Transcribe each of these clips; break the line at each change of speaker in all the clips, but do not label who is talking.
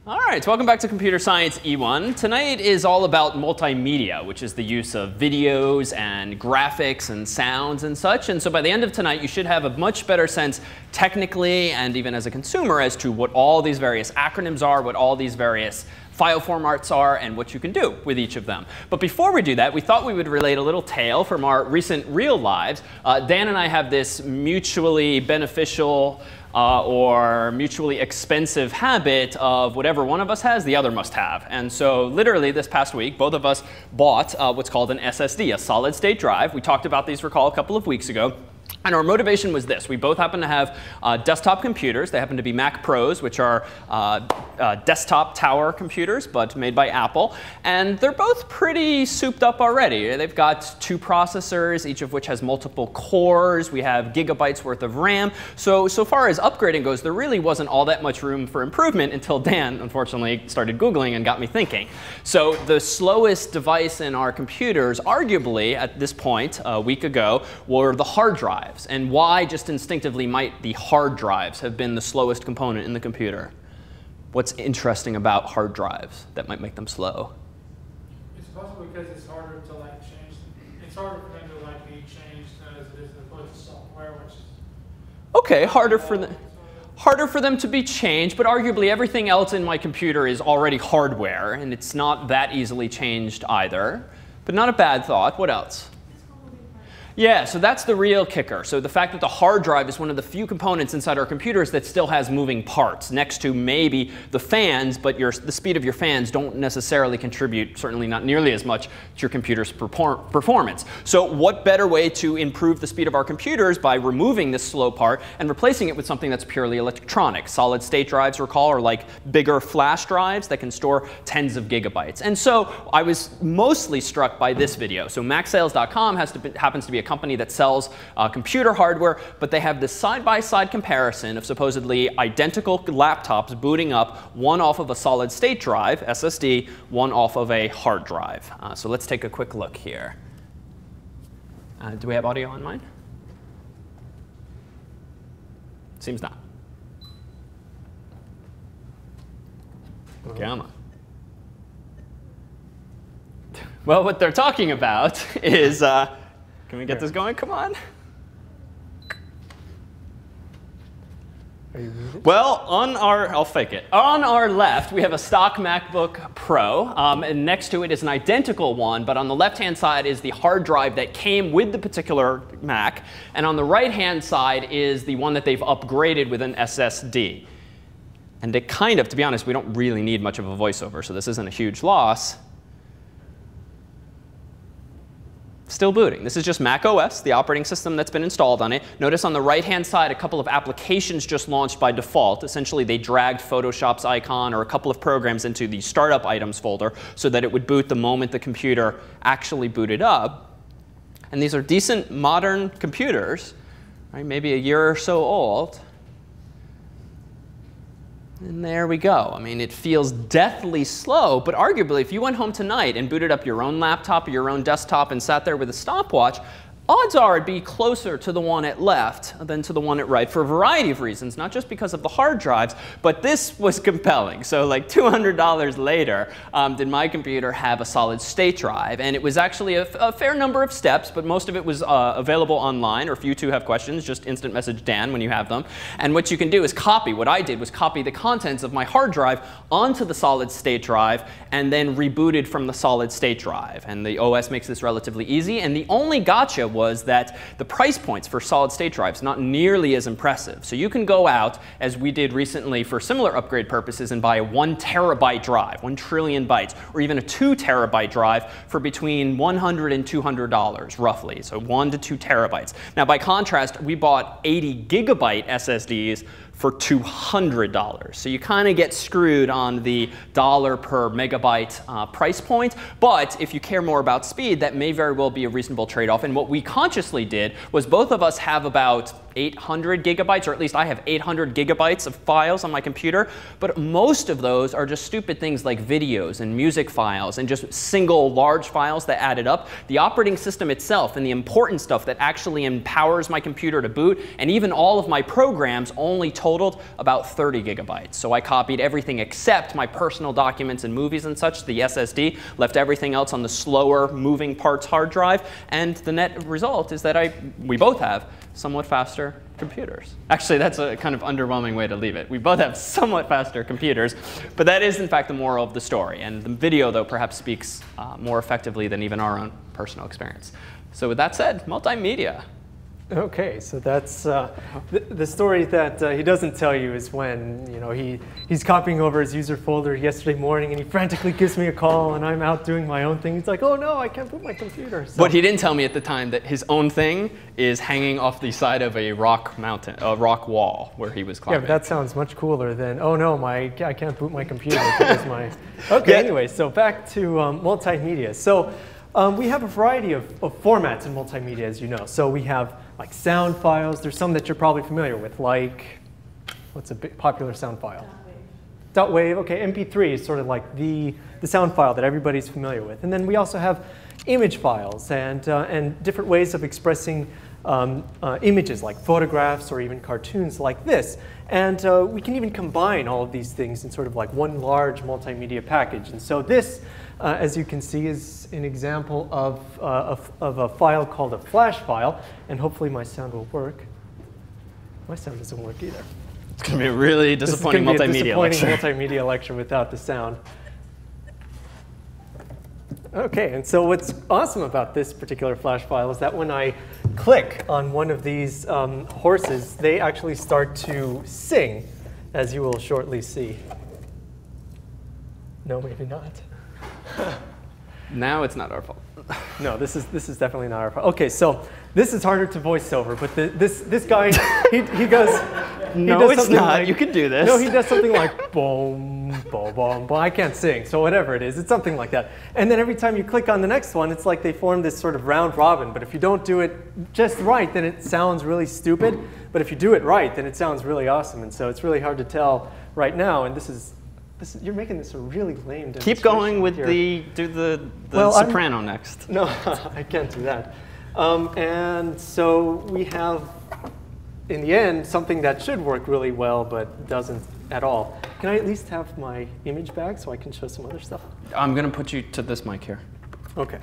All right, so welcome back to Computer Science E1. Tonight is all about multimedia, which is the use of videos and graphics and sounds and such. And so by the end of tonight, you should have a much better sense technically and even as a consumer as to what all these various acronyms are, what all these various file formats are, and what you can do with each of them. But before we do that, we thought we would relate a little tale from our recent real lives. Dan and I have this mutually beneficial or mutually expensive habit of whatever one of us has, the other must have. And so literally this past week, both of us bought what's called an SSD, a solid state drive. We talked about these, recall, a couple of weeks ago. And our motivation was this. We both happen to have desktop computers. They happen to be Mac Pros, which are desktop tower computers, but made by Apple. And they're both pretty souped up already. They've got 2 processors, each of which has multiple cores. We have gigabytes worth of RAM. So far as upgrading goes, there really wasn't all that much room for improvement until Dan, unfortunately, started Googling and got me thinking. So the slowest device in our computers, arguably, at this point, a week ago, were the hard drives. And why, just instinctively, might the hard drives have been the slowest component in the computer? What's interesting about hard drives that might make them slow?
It's possible because it's harder to change. It's harder for them to be changed as it is opposed to software, which is
OK, harder for them to be changed, but arguably everything else in my computer is already hardware, and it's not that easily changed either. But not a bad thought. What else? Yeah, so that's the real kicker. So the fact that the hard drive is one of the few components inside our computers that still has moving parts, next to maybe the fans, but the speed of your fans don't necessarily contribute, certainly not nearly as much, to your computer's performance. So what better way to improve the speed of our computers by removing this slow part and replacing it with something that's purely electronic? Solid state drives, recall, are like bigger flash drives that can store tens of gigabytes. And so I was mostly struck by this video. So MacSales.com happens to be a company that sells computer hardware, but they have this side-by-side comparison of supposedly identical laptops booting up, one off of a solid state drive, SSD, one off of a hard drive. So let's take a quick look here. Do we have audio on mine? Seems not. Come on. Well, what they're talking about is can we get this going? Come on.
Are you muted?
Well, I'll fake it. On our left, we have a stock MacBook Pro. And next to it is an identical one. But on the left-hand side is the hard drive that came with the particular Mac. And on the right-hand side is the one that they've upgraded with an SSD. And it kind of, to be honest, we don't really need much of a voiceover. So this isn't a huge loss. Still booting. This is just Mac OS, the operating system that's been installed on it. Notice on the right-hand side, a couple of applications just launched by default. Essentially, they dragged Photoshop's icon or a couple of programs into the startup items folder so that it would boot the moment the computer actually booted up. And these are decent modern computers, right? Maybe a year or so old. And there we go. I mean, it feels deathly slow, but arguably, if you went home tonight and booted up your own laptop or your own desktop and sat there with a stopwatch, odds are it'd be closer to the one at left than to the one at right for a variety of reasons, not just because of the hard drives, but this was compelling. So like $200 later, did my computer have a solid state drive. And it was actually a fair number of steps, but most of it was available online. Or if you two have questions, just instant message Dan when you have them. And what you can do is copy. What I did was copy the contents of my hard drive onto the solid state drive and then rebooted from the solid state drive. And the OS makes this relatively easy. And the only gotcha was that the price points for solid state drives not nearly as impressive. So you can go out, as we did recently for similar upgrade purposes, and buy a 1 terabyte drive, 1 trillion bytes, or even a 2 terabyte drive for between $100 and $200, roughly. So 1 to 2 terabytes. Now, by contrast, we bought 80 gigabyte SSDs for $200. So you kind of get screwed on the dollar per megabyte price point. But if you care more about speed, that may very well be a reasonable trade-off. And what we consciously did was both of us have about 800 gigabytes, or at least I have 800 gigabytes of files on my computer. But most of those are just stupid things like videos and music files and just single large files that added up. The operating system itself and the important stuff that actually empowers my computer to boot, and even all of my programs only total totaled about 30 gigabytes. So I copied everything except my personal documents and movies and such, the SSD, left everything else on the slower moving parts hard drive, and the net result is that we both have somewhat faster computers. Actually, that's a kind of underwhelming way to leave it. We both have somewhat faster computers, but that is in fact the moral of the story. And the video, though, perhaps speaks more effectively than even our own personal experience. So with that said, multimedia.
Okay, so that's the story that he doesn't tell you is when he's copying over his user folder yesterday morning and he frantically gives me a call and I'm out doing my own thing. He's like, oh no, I can't boot my computer. So,
but he didn't tell me at the time that his own thing is hanging off the side of a rock wall where he was climbing.
Yeah, but that sounds much cooler than, oh no, I can't boot my computer because my. Okay, yeah. Anyway, so back to multimedia. So we have a variety of formats in multimedia, as you know. So we have like sound files. There's some that you're probably familiar with, like, what's a big popular sound file? .wave. Okay, MP3 is sort of like the sound file that everybody's familiar with. And then we also have image files and different ways of expressing images, like photographs or even cartoons like this. And we can even combine all of these things in sort of like one large multimedia package. And so this, as you can see, is an example of a file called a flash file. And hopefully my sound will work. My sound doesn't work either.
It's going to be a really disappointing multimedia lecture.
Multimedia lecture without the sound. OK, and so what's awesome about this particular flash file is that when I click on one of these horses, they actually start to sing, as you will shortly see. No, maybe not.
Now it's not our fault.
No, this is definitely not our fault. OK, so this is harder to voice over, but this guy, he goes.
No, it's not. Like, you can do this.
No, he does something like boom, boom, boom, boom. I can't sing, so whatever it is, it's something like that. And then every time you click on the next one, it's like they form this sort of round robin. But if you don't do it just right, then it sounds really stupid. But if you do it right, then it sounds really awesome. And so it's really hard to tell right now. And this is you're making this a really lame demonstration.
Keep going with do the soprano next.
No, I can't do that. And so we have, in the end, something that should work really well, but doesn't at all. Can I at least have my image back so I can show some other stuff?
I'm going to put you to this mic here.
OK.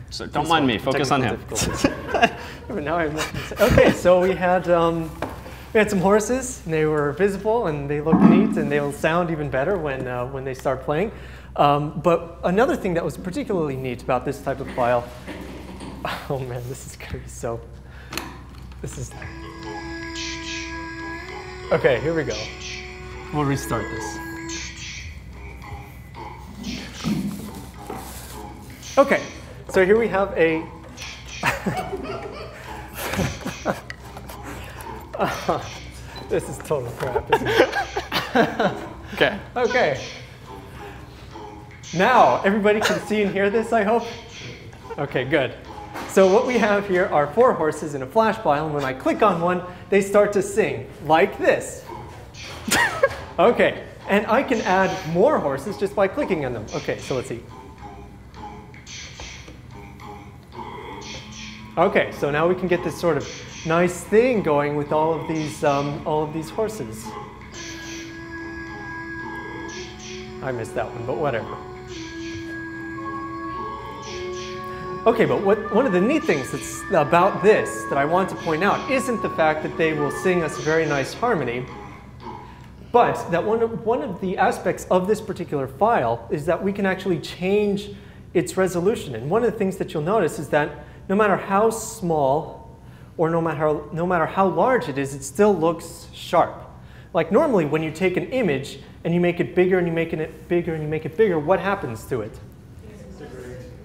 So don't mind me. Focus on him.
But now I have nothing to say. OK, so we had some horses. And they were visible, and they look neat, and they'll sound even better when they start playing. But another thing that was particularly neat about this type of file, oh man, this is going to be so. This is. OK, here we go. We'll restart this. OK, so here we have a. This is total crap, isn't it?
OK.
OK. Now, everybody can see and hear this, I hope? OK, good. So what we have here are 4 horses in a flash file, and when I click on one, they start to sing, like this. OK, and I can add more horses just by clicking on them. OK, so let's see. OK, so now we can get this sort of nice thing going with all of these horses. I missed that one, but whatever. OK, but one of the neat things about this that I want to point out isn't the fact that they will sing us a very nice harmony, but that one of the aspects of this particular file is that we can actually change its resolution. And one of the things that you'll notice is that no matter how small or no matter how large it is, it still looks sharp. Like normally when you take an image and you make it bigger and you make it bigger and you make it bigger, what happens to it?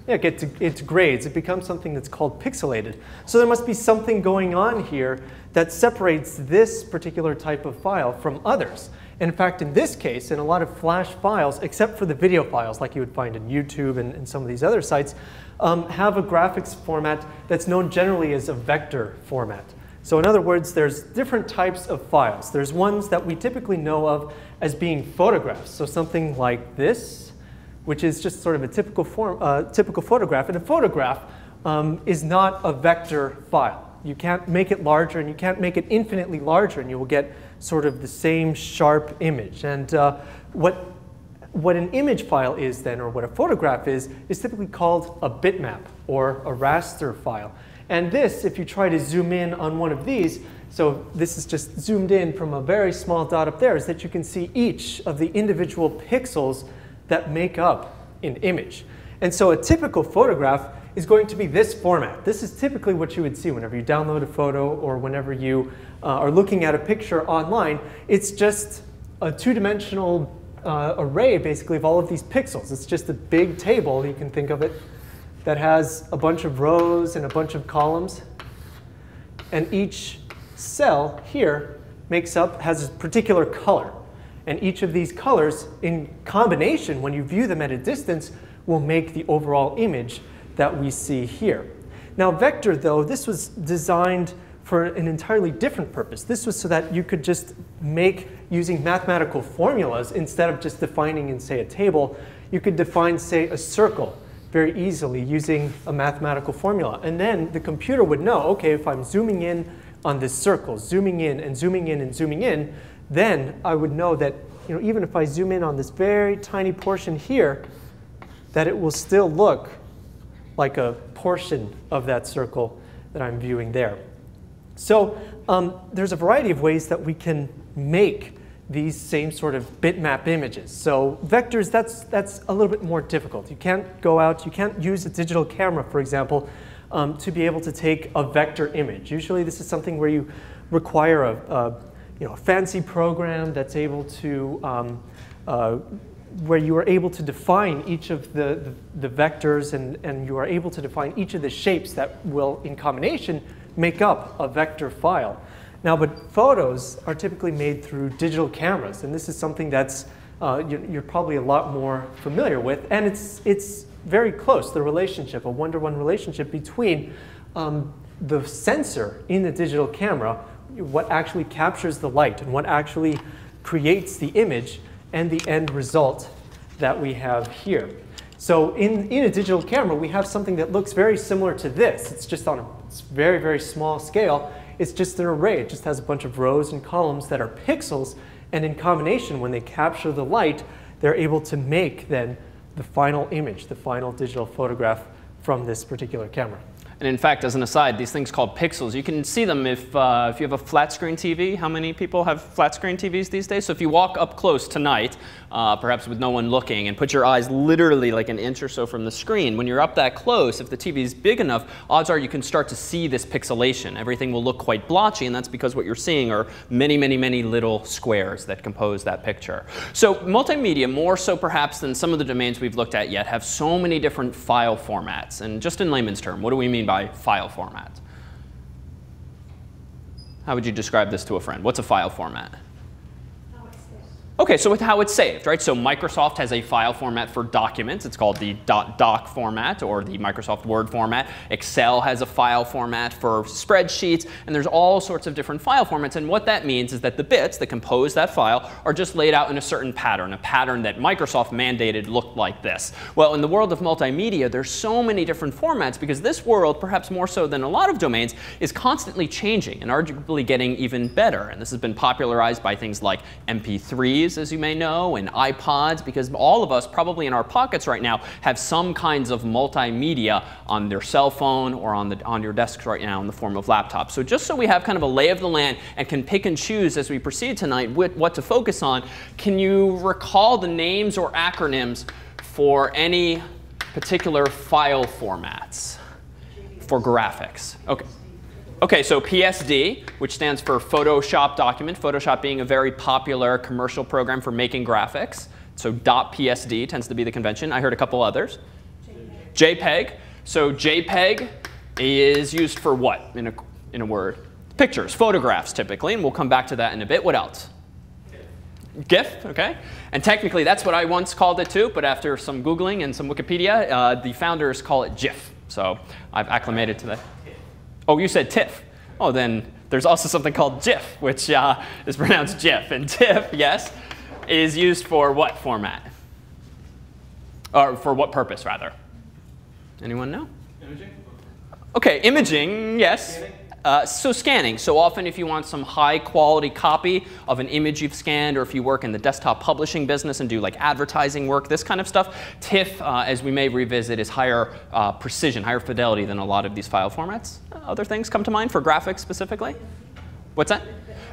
Yeah, it degrades. It becomes something that's called pixelated. So there must be something going on here that separates this particular type of file from others. And in fact, in this case, in a lot of flash files, except for the video files like you would find in YouTube and some of these other sites, have a graphics format that's known generally as a vector format. So in other words, there's different types of files. There's ones that we typically know of as being photographs. So something like this, which is just sort of a typical photograph. And a photograph is not a vector file. You can't make it larger, and you can't make it infinitely larger, and you will get sort of the same sharp image. And what an image file is then, or what a photograph is typically called a bitmap or a raster file. And this, if you try to zoom in on one of these, so this is just zoomed in from a very small dot up there, is that you can see each of the individual pixels that make up an image. And so a typical photograph is going to be this format. This is typically what you would see whenever you download a photo or whenever you are looking at a picture online. It's just a two-dimensional array, basically, of all of these pixels. It's just a big table, you can think of it, that has a bunch of rows and a bunch of columns. And each cell here has a particular color. And each of these colors, in combination, when you view them at a distance, will make the overall image that we see here. Now, vector, though, this was designed for an entirely different purpose. This was so that you could just make, using mathematical formulas, instead of just defining in, say, a table, you could define, say, a circle very easily using a mathematical formula. And then the computer would know, okay, if I'm zooming in on this circle, zooming in and zooming in and zooming in, then I would know that, even if I zoom in on this very tiny portion here, that it will still look like a portion of that circle that I'm viewing there. So there's a variety of ways that we can make these same sort of bitmap images. So vectors, that's a little bit more difficult. You can't go out, you can't use a digital camera, for example, to be able to take a vector image. Usually this is something where you require a fancy program that's able to, where you are able to define each of the vectors, and you are able to define each of the shapes that will, in combination, make up a vector file. Now, but photos are typically made through digital cameras, and this is something that's you're probably a lot more familiar with, and it's very close, the relationship, a one-to-one relationship between the sensor in the digital camera, what actually captures the light and what actually creates the image, and the end result that we have here. So in a digital camera, we have something that looks very similar to this. It's just on a very, very small scale. It's just an array. It just has a bunch of rows and columns that are pixels. And in combination, when they capture the light, they're able to make then the final image, the final digital photograph from this particular camera.
And in fact, as an aside, these things called pixels, you can see them if you have a flat screen TV. How many people have flat screen TVs these days? So if you walk up close tonight, perhaps with no one looking, and put your eyes literally like an inch or so from the screen, when you're up that close, if the TV is big enough, odds are you can start to see this pixelation. Everything will look quite blotchy, and that's because what you're seeing are many, many, many little squares that compose that picture. So multimedia, more so perhaps than some of the domains we've looked at yet, have so many different file formats. And just in layman's term, what do we mean by file format? How would you describe this to a friend? What's a file format? OK, so with how it's saved, right? So Microsoft has a file format for documents. It's called the .doc format or the Microsoft Word format. Excel has a file format for spreadsheets. And there's all sorts of different file formats. And what that means is that the bits that compose that file are just laid out in a certain pattern, a pattern that Microsoft mandated looked like this. Well, in the world of multimedia, there's so many different formats because this world, perhaps more so than a lot of domains, is constantly changing and arguably getting even better. And this has been popularized by things like MP3s, as you may know, and iPods, because all of us probably in our pockets right now have some kinds of multimedia on their cell phone or on your desks right now in the form of laptops. So just so we have kind of a lay of the land and can pick and choose as we proceed tonight what to focus on, can you recall the names or acronyms for any particular file formats for graphics? OK. OK, so PSD, which stands for Photoshop document, Photoshop being a very popular commercial program for making graphics. So .psd tends to be the convention. I heard a couple others. JPEG. So JPEG is used for what in a word? Pictures, photographs typically, and we'll come back to that in a bit. What else? GIF, OK? And technically, that's what I once called it too, but after some Googling and some Wikipedia, the founders call it GIF. So I've acclimated to that. Oh, you said TIFF. Oh, then there's also something called GIF, which is pronounced GIF. And TIFF, yes, is used for what format? Or for what purpose, rather? Anyone know?
Imaging?
OK, imaging, yes. So scanning. So often if you want some high quality copy of an image you've scanned, or if you work in the desktop publishing business and do like advertising work, this kind of stuff, TIFF, as we may revisit, is higher precision, higher fidelity than a lot of these file formats. Other things come to mind for graphics specifically? What's that?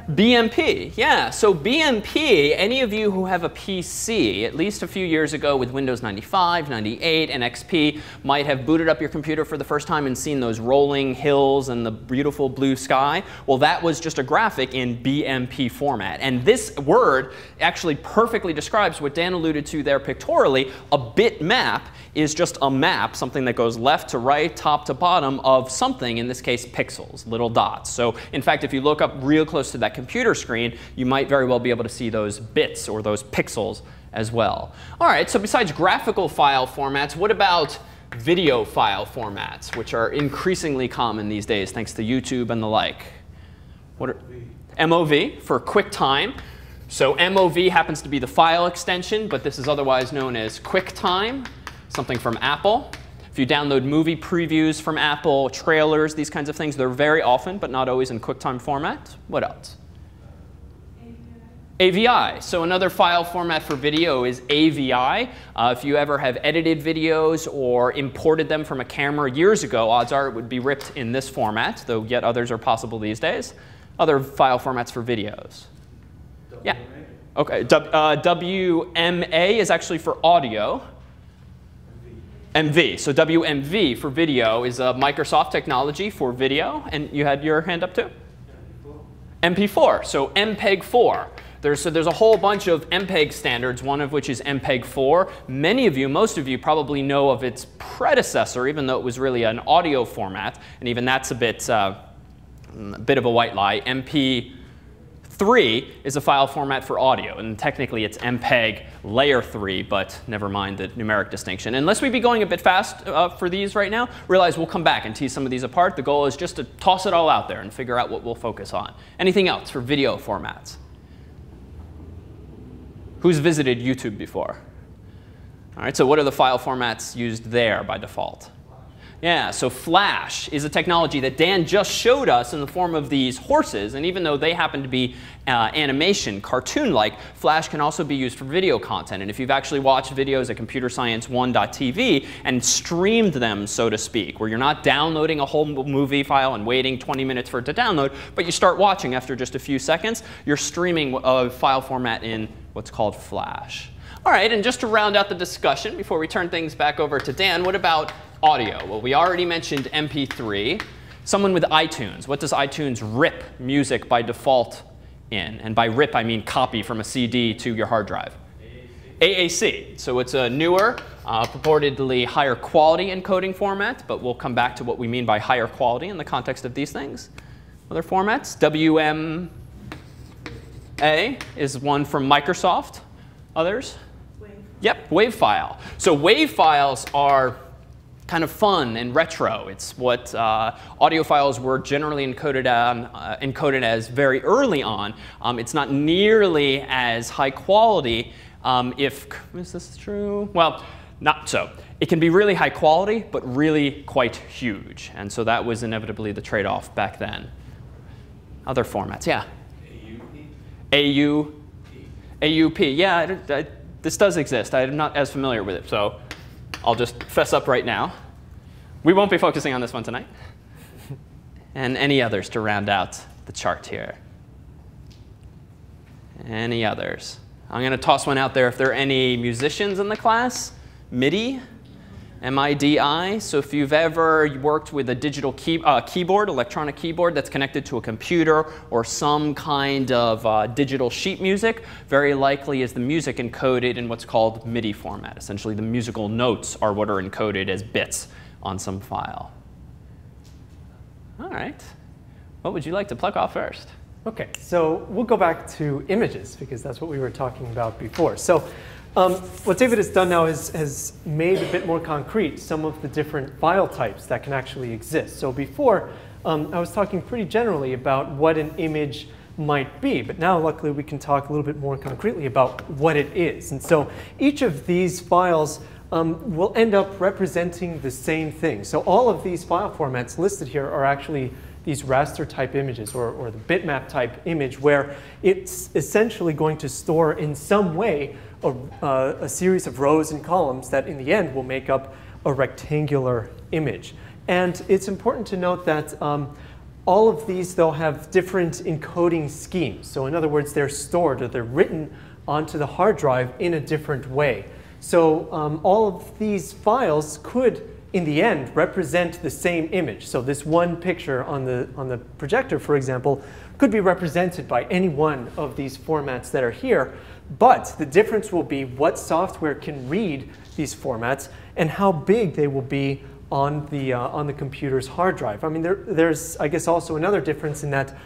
BMP, yeah. So BMP, any of you who have a PC, at least a few years ago with Windows 95, 98, and XP, might have booted up your computer for the first time and seen those rolling hills and the beautiful blue sky. Well, that was just a graphic in BMP format. And this word actually perfectly describes what Dan alluded to there pictorially. A bitmap is just a map, something that goes left to right, top to bottom of something, in this case pixels, little dots. So in fact, if you look up real close to that computer screen, you might very well be able to see those bits or those pixels as well. All right, so besides graphical file formats, what about video file formats, which are increasingly common these days thanks to YouTube and the like? What are, MOV for QuickTime. So MOV happens to be the file extension, but this is otherwise known as QuickTime, something from Apple. If you download movie previews from Apple, trailers, these kinds of things, they're very often, but not always in QuickTime format. What else? AVI. So another file format for video is AVI. If you ever have edited videos or imported them from a camera years ago, odds are it would be ripped in this format, though yet others are possible these days. Other file formats for videos. Yeah. OK. WMA is actually for audio. MV. So WMV for video is a Microsoft technology for video. And you had your hand up too? MP4. So MPEG-4. There's a whole bunch of MPEG standards, one of which is MPEG-4. Many of you, most of you, probably know of its predecessor, even though it was really an audio format. And even that's a bit of a white lie. MP3 is a file format for audio. And technically, it's MPEG layer 3, but never mind the numeric distinction. Unless we be going a bit fast for these right now, realize we'll come back and tease some of these apart. The goal is just to toss it all out there and figure out what we'll focus on. Anything else for video formats? Who's visited YouTube before? All right, so what are the file formats used there by default? Yeah, so Flash is a technology that Dan just showed us in the form of these horses. And even though they happen to be animation, cartoon-like, Flash can also be used for video content. And if you've actually watched videos at computerscience1.tv and streamed them, so to speak, where you're not downloading a whole movie file and waiting 20 minutes for it to download, but you start watching after just a few seconds, you're streaming a file format in what's called Flash. All right, and just to round out the discussion before we turn things back over to Dan, what about audio? Well, we already mentioned MP3. Someone with iTunes, what does iTunes rip music by default in? And by rip, I mean copy from a CD to your hard drive. AAC. So it's a newer, purportedly higher quality encoding format, but we'll come back to what we mean by higher quality in the context of these things. Other formats, WMA is one from Microsoft. Others? Yep, WAV file. So WAV files are kind of fun and retro. It's what audio files were generally encoded as very early on. It's not nearly as high quality is this true? Well, not so. It can be really high quality, but really quite huge. And so that was inevitably the trade-off back then. Other formats, yeah? AUP, yeah, this does exist. I'm not as familiar with it, so I'll just fess up right now. We won't be focusing on this one tonight. And any others to round out the chart here? Any others? I'm going to toss one out there if there are any musicians in the class. MIDI, M-I-D-I. So if you've ever worked with a digital keyboard, electronic keyboard that's connected to a computer or some kind of digital sheet music, very likely is the music encoded in what's called MIDI format. Essentially, the musical notes are what are encoded as bits on some file. All right. What would you like to pluck off first?
OK, so we'll go back to images, because that's what we were talking about before. So what David has done now is has made a bit more concrete some of the different file types that can actually exist. So before, I was talking pretty generally about what an image might be. But now, luckily, we can talk a little bit more concretely about what it is. And so each of these files will end up representing the same thing. So all of these file formats listed here are actually these raster type images or the bitmap type image where it's essentially going to store in some way a series of rows and columns that in the end will make up a rectangular image. And it's important to note that all of these, though, have different encoding schemes. So in other words, they're stored or they're written onto the hard drive in a different way. So all of these files could, in the end, represent the same image. So this one picture on the projector, for example, could be represented by any one of these formats that are here. But the difference will be what software can read these formats and how big they will be on the computer's hard drive. I mean, there's, I guess, also another difference in that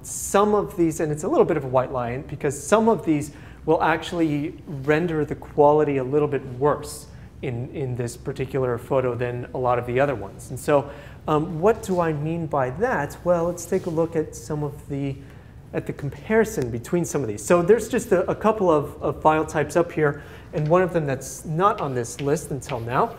some of these, and it's a little bit of a white lie, because some of these will actually render the quality a little bit worse in this particular photo than a lot of the other ones. And so what do I mean by that? Well, let's take a look at some of the comparison between some of these. So there's just a couple of file types up here, and one of them that's not on this list until now,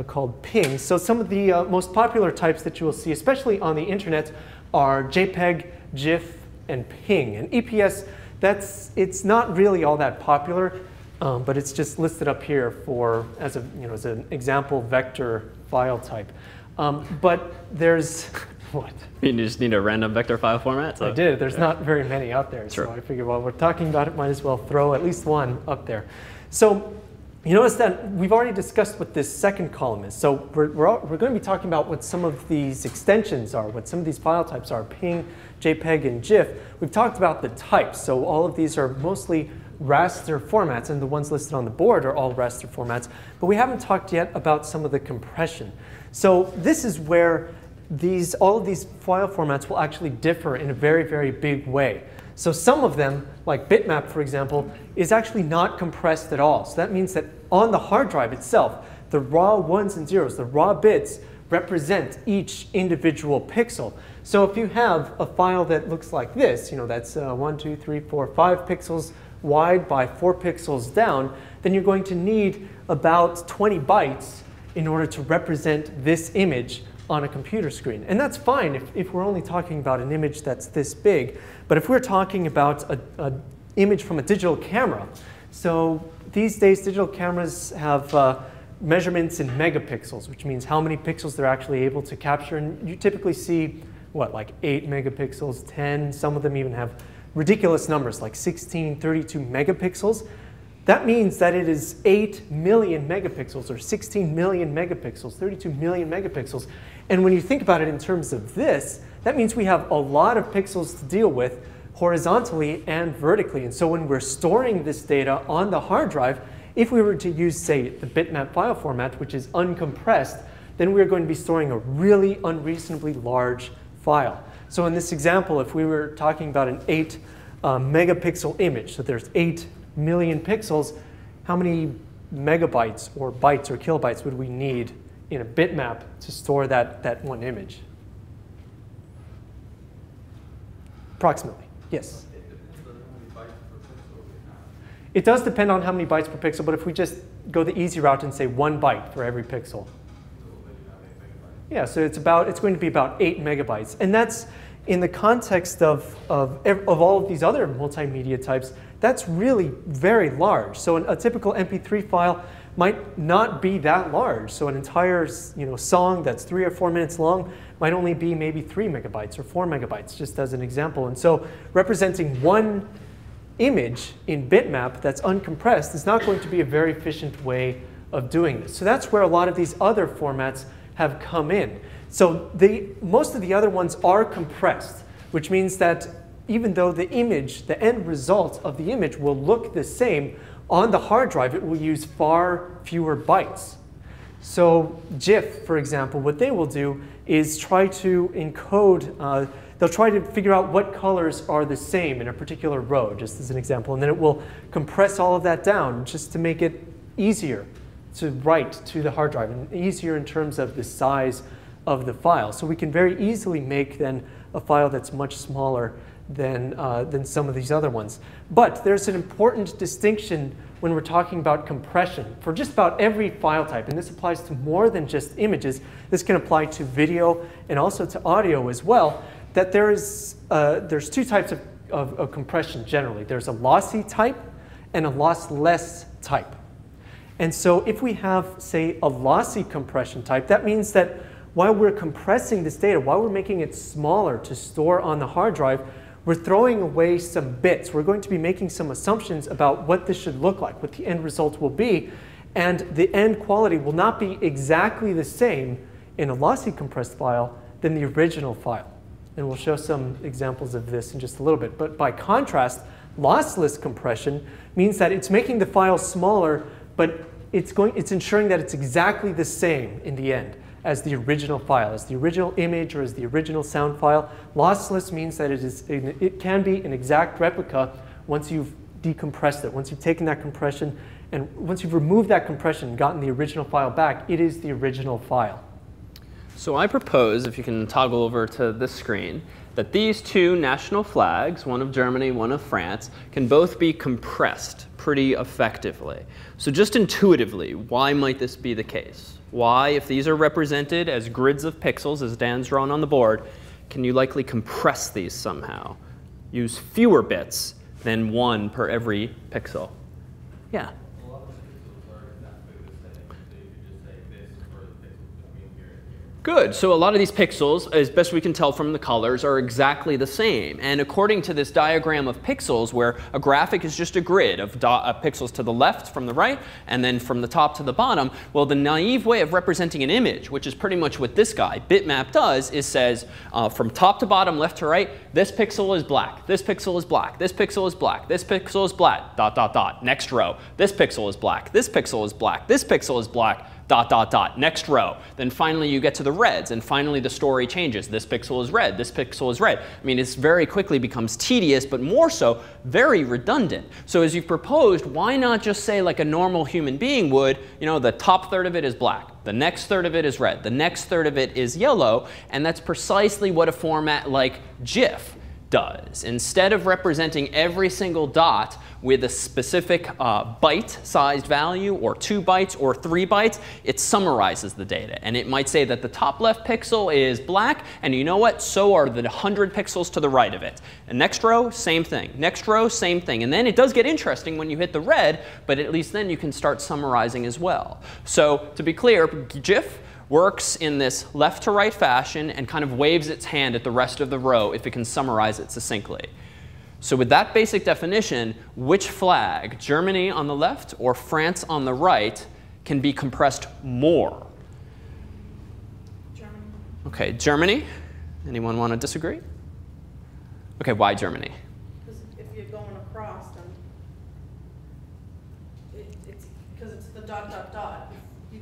called PNG. So some of the most popular types that you will see, especially on the internet, are JPEG, GIF, and PNG. And EPS, it's not really all that popular, but it's just listed up here for as an example vector file type. But there's what?
You just need a random vector file format? So.
I did. There's not very many out there.
Sure.
So I figured, well, we're talking about it, might as well throw at least one up there. So you notice that we've already discussed what this second column is. So we're going to be talking about what some of these extensions are, what some of these file types are, PNG, JPEG, and GIF. We've talked about the types. So all of these are mostly raster formats, and the ones listed on the board are all raster formats. But we haven't talked yet about some of the compression. So this is where all of these file formats will actually differ in a very, very big way. So some of them, like bitmap, for example, is actually not compressed at all. So that means that on the hard drive itself, the raw ones and zeros, the raw bits, represent each individual pixel. So if you have a file that looks like this, that's 1, 2, 3, 4, 5 pixels wide by 4 pixels down, then you're going to need about 20 bytes in order to represent this image on a computer screen. And that's fine if we're only talking about an image that's this big. But if we're talking about an image from a digital camera, so these days digital cameras have measurements in megapixels, which means how many pixels they're actually able to capture. And you typically see, what, like 8 megapixels, 10, some of them even have ridiculous numbers like 16, 32 megapixels. That means that it is 8 million megapixels or 16 million megapixels, 32 million megapixels. And when you think about it in terms of this, that means we have a lot of pixels to deal with horizontally and vertically. And so when we're storing this data on the hard drive, if we were to use, say, the bitmap file format, which is uncompressed, then we're going to be storing a really unreasonably large file. So in this example, if we were talking about an 8 megapixel image, so there's 8 million pixels, how many megabytes or bytes or kilobytes would we need in a bitmap to store that one image? Approximately, yes. It does depend on how many bytes per pixel, but if we just go the easy route and say 1 byte for every pixel. Yeah, so it's going to be about 8 megabytes. And that's in the context of all of these other multimedia types, that's really very large. So a typical MP3 file might not be that large. So an entire song that's 3 or 4 minutes long might only be maybe 3 megabytes or 4 megabytes, just as an example. And so representing one image in bitmap that's uncompressed is not going to be a very efficient way of doing this. So that's where a lot of these other formats have come in. So most of the other ones are compressed, which means that even though the image, the end result of the image will look the same, on the hard drive it will use far fewer bytes. So GIF, for example, what they will do is try to encode, they'll try to figure out what colors are the same in a particular row, just as an example, and then it will compress all of that down just to make it easier to write to the hard drive and easier in terms of the size of the file. So we can very easily make then a file that's much smaller than some of these other ones. But there's an important distinction when we're talking about compression for just about every file type, and this applies to more than just images. This can apply to video and also to audio as well, that there's two types of compression generally. There's a lossy type and a lossless type. And so if we have, say, a lossy compression type, that means that while we're compressing this data, while we're making it smaller to store on the hard drive, we're throwing away some bits. We're going to be making some assumptions about what this should look like, what the end result will be, and the end quality will not be exactly the same in a lossy compressed file than the original file. And we'll show some examples of this in just a little bit. But by contrast, lossless compression means that it's making the file smaller, but it's ensuring that it's exactly the same in the end as the original file, as the original image or as the original sound file. Lossless means that it can be an exact replica once you've decompressed it. Once you've taken that compression and once you've removed that compression and gotten the original file back, it is the original file.
So I propose, if you can toggle over to this screen, that these two national flags, one of Germany, one of France, can both be compressed pretty effectively. So just intuitively, why might this be the case? Why, if these are represented as grids of pixels, as Dan's drawn on the board, can you likely compress these somehow? Use fewer bits than one per every pixel. Yeah?
A lot of the pixels are exactly the same, so you could just say this for the pixels between here and here.
Good. So a lot of these pixels, as best we can tell from the colors, are exactly the same. And according to this diagram of pixels, where a graphic is just a grid of pixels to the left from the right, and then from the top to the bottom, well, the naive way of representing an image, which is pretty much what this guy, bitmap, does, is says from top to bottom, left to right, this pixel is black, this pixel is black, this pixel is black, this pixel is black, dot, dot, dot. Next row, this pixel is black, this pixel is black, this pixel is black, dot, dot, dot. Next row. Then finally you get to the reds, and finally the story changes. This pixel is red, this pixel is red. I mean, it very quickly becomes tedious, but more so, very redundant. So as you've proposed, why not just say like a normal human being would, you know, the top third of it is black, the next third of it is red, the next third of it is yellow, and that's precisely what a format like GIF does. Instead of representing every single dot with a specific byte-sized value, or 2 bytes, or 3 bytes, it summarizes the data. And it might say that the top left pixel is black, and you know what? So are the 100 pixels to the right of it. And next row, same thing. Next row, same thing. And then it does get interesting when you hit the red, but at least then you can start summarizing as well. So to be clear, GIF works in this left to right fashion and kind of waves its hand at the rest of the row if it can summarize it succinctly. So with that basic definition, which flag, Germany on the left or France on the right, can be compressed more?
Germany.
OK, Germany. Anyone want to disagree? OK, why Germany?
Because if you're going across, then it's because it's the dot, dot, dot. You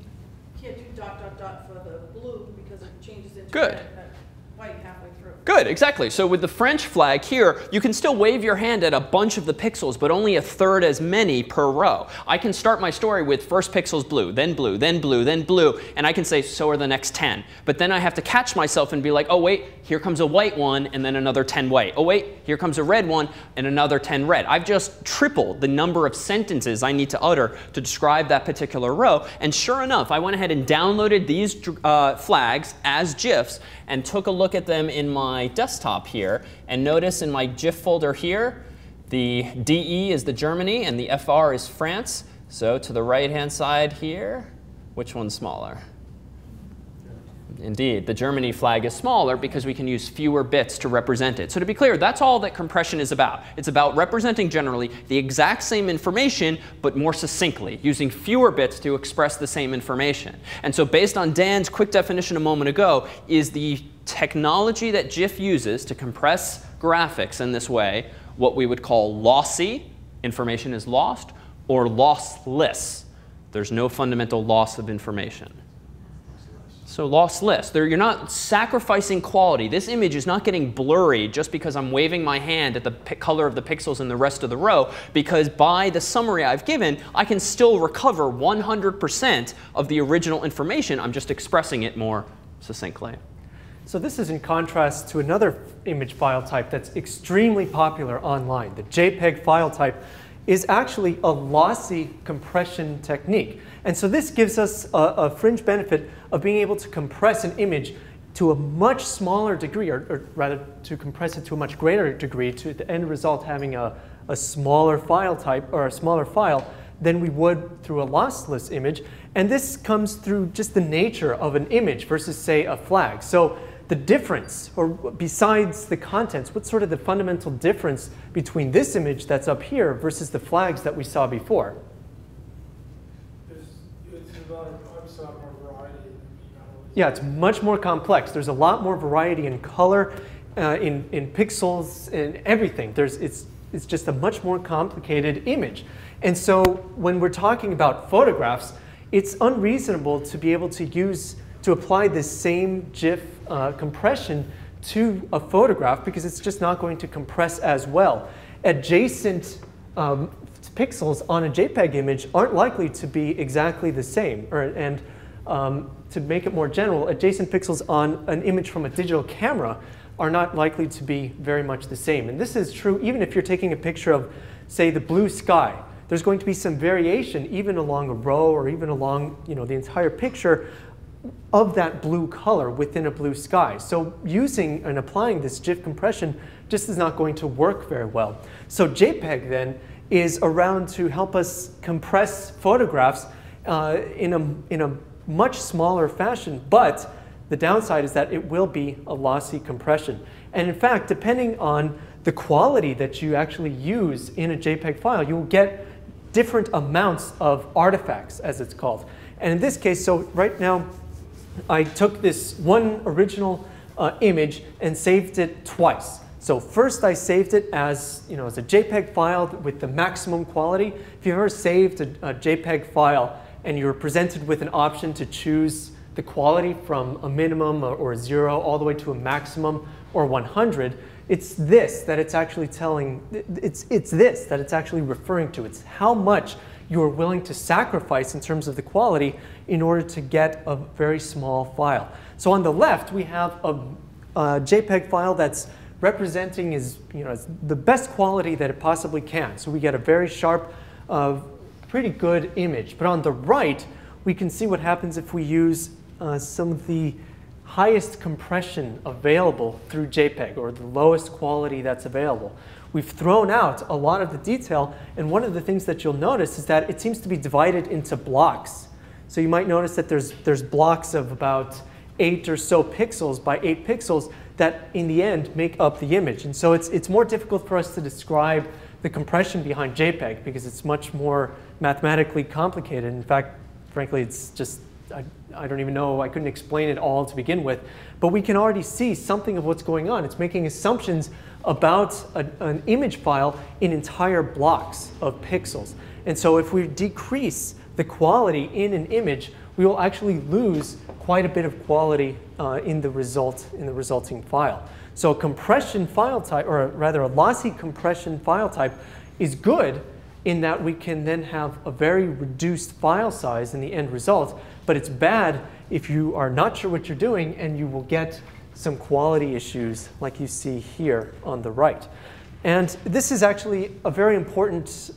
can't do dot, dot, dot for the blue because it changes into
Good.
red at white halfway through.
Good, exactly. So with the French flag here, you can still wave your hand at a bunch of the pixels, but only a third as many per row. I can start my story with first pixels blue, then blue, then blue, then blue, and I can say, so are the next 10. But then I have to catch myself and be like, oh, wait, here comes a white one, and then another 10 white. Oh, wait, here comes a red one, and another 10 red. I've just tripled the number of sentences I need to utter to describe that particular row. And sure enough, I went ahead and downloaded these flags as GIFs and took a look at them in my desktop here. And notice in my GIF folder here, the DE is the Germany, and the FR is France. So to the right-hand side here, which one's smaller? Indeed, the Germany flag is smaller because we can use fewer bits to represent it. So to be clear, that's all that compression is about. It's about representing generally the exact same information, but more succinctly, using fewer bits to express the same information. And so based on Dan's quick definition a moment ago, is the technology that GIF uses to compress graphics in this way what we would call lossy, information is lost, or lossless. There's no fundamental loss of information. So lossless. You're not sacrificing quality. This image is not getting blurry just because I'm waving my hand at the color of the pixels in the rest of the row, because by the summary I've given, I can still recover 100% of the original information. I'm just expressing it more succinctly.
So this is in contrast to another image file type that's extremely popular online. The JPEG file type is actually a lossy compression technique. And so this gives us a fringe benefit of being able to compress an image to a much smaller degree, or rather to compress it to a much greater degree, to the end result having a smaller file type or a smaller file than we would through a lossless image. And this comes through just the nature of an image versus, say, a flag. So the difference, or besides the contents, what's sort of the fundamental difference between this image that's up here versus the flags that we saw before?
It's about more variety.
Yeah, it's much more complex. There's a lot more variety in color, in pixels, in everything. It's just a much more complicated image. And so when we're talking about photographs, it's unreasonable to be able to apply this same GIF compression to a photograph, because it's just not going to compress as well. Adjacent pixels on a JPEG image aren't likely to be exactly the same. To make it more general, adjacent pixels on an image from a digital camera are not likely to be very much the same. And this is true even if you're taking a picture of, say, the blue sky. There's going to be some variation even along a row or even along the entire picture of that blue color within a blue sky. So using and applying this GIF compression just is not going to work very well. So JPEG then is around to help us compress photographs in a much smaller fashion, but the downside is that it will be a lossy compression. And in fact, depending on the quality that you actually use in a JPEG file, you'll get different amounts of artifacts, as it's called. And in this case, so right now, I took this one original image and saved it twice. So first I saved it as a JPEG file with the maximum quality. If you've ever saved a JPEG file and you're presented with an option to choose the quality from a minimum or 0 all the way to a maximum or 100, it's this that it's actually telling, it's this that it's actually referring to. It's how much you're willing to sacrifice in terms of the quality in order to get a very small file. So on the left, we have a JPEG file that's representing as the best quality that it possibly can. So we get a very sharp, pretty good image. But on the right, we can see what happens if we use some of the highest compression available through JPEG, or the lowest quality that's available. We've thrown out a lot of the detail, and one of the things that you'll notice is that it seems to be divided into blocks. So you might notice that there's blocks of about 8 or so pixels by 8 pixels that in the end make up the image. And so it's more difficult for us to describe the compression behind JPEG because it's much more mathematically complicated. In fact, frankly, it's just, I don't even know, I couldn't explain it all to begin with. But we can already see something of what's going on. It's making assumptions about an image file in entire blocks of pixels. And so if we decrease the quality in an image, we will actually lose quite a bit of quality in the resulting file. So a compression file type, or rather a lossy compression file type, is good in that we can then have a very reduced file size in the end result, but it's bad if you are not sure what you're doing and you will get some quality issues like you see here on the right. And this is actually a very important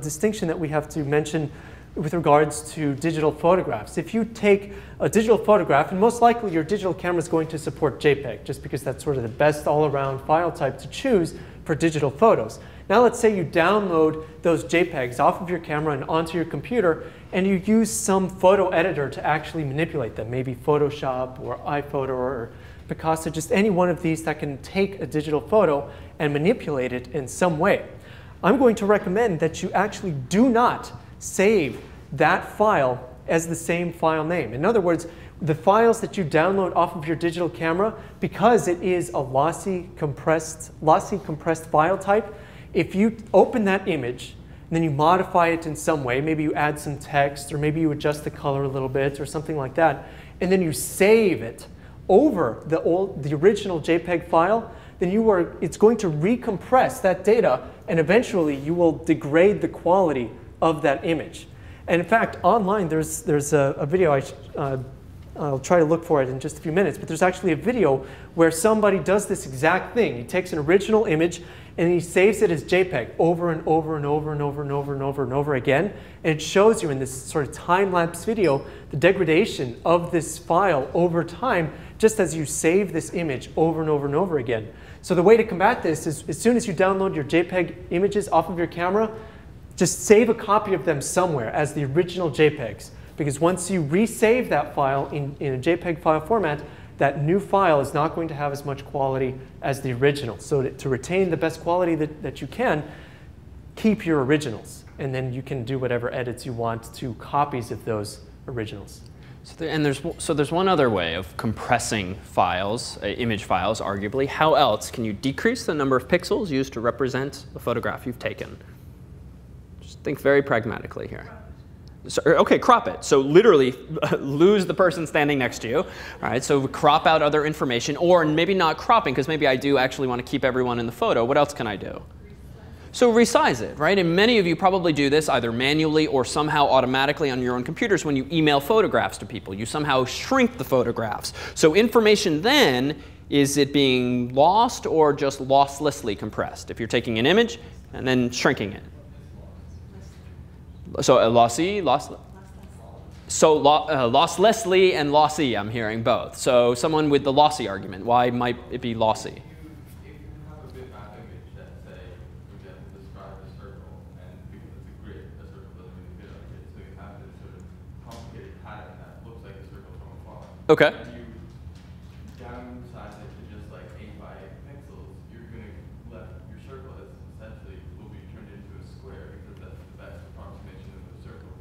distinction that we have to mention with regards to digital photographs. If you take a digital photograph, and most likely your digital camera is going to support JPEG, just because that's sort of the best all-around file type to choose for digital photos. Now let's say you download those JPEGs off of your camera and onto your computer, and you use some photo editor to actually manipulate them, maybe Photoshop or iPhoto or Picasso, just any one of these that can take a digital photo and manipulate it in some way. I'm going to recommend that you actually do not save that file as the same file name. In other words, the files that you download off of your digital camera, because it is a lossy compressed file type, if you open that image and then you modify it in some way, maybe you add some text or maybe you adjust the color a little bit or something like that, and then you save it over the original JPEG file, then it's going to recompress that data, and eventually you will degrade the quality of that image. And in fact, online there's a video I'll try to look for it in just a few minutes, but there's actually a video where somebody does this exact thing. He takes an original image and he saves it as JPEG over and over and over and over and over and over and over again. And it shows you in this sort of time-lapse video the degradation of this file over time, just as you save this image over and over and over again. So the way to combat this is, as soon as you download your JPEG images off of your camera, just save a copy of them somewhere as the original JPEGs. Because once you resave that file in a JPEG file format, that new file is not going to have as much quality as the original. So to retain the best quality that you can, keep your originals. And then you can do whatever edits you want to copies of those originals.
So there's one other way of compressing files, image files, arguably. How else can you decrease the number of pixels used to represent the photograph you've taken? Just think very pragmatically here. So, OK, crop it. So literally lose the person standing next to you. All right, so crop out other information. Or maybe not cropping, because maybe I do actually want to keep everyone in the photo. What else can I do? So resize it, right? And many of you probably do this either manually or somehow automatically on your own computers when you email photographs to people. You somehow shrink the photographs. So information then, is it being lost or just losslessly compressed? If you're taking an image and then shrinking it. So losslessly and lossy, I'm hearing both. So someone with the lossy argument, why might it be lossy?
If you have a big map image that, say, for example, describe a circle, and because it's a grid, a circle doesn't really fit on a grid, so you have this sort of complicated pattern that looks like a circle from afar.
OK.
And you downsize it to just like 8 by 8 pixels, you're going to let your circle as essentially will be turned into a square because that's the best approximation of a circle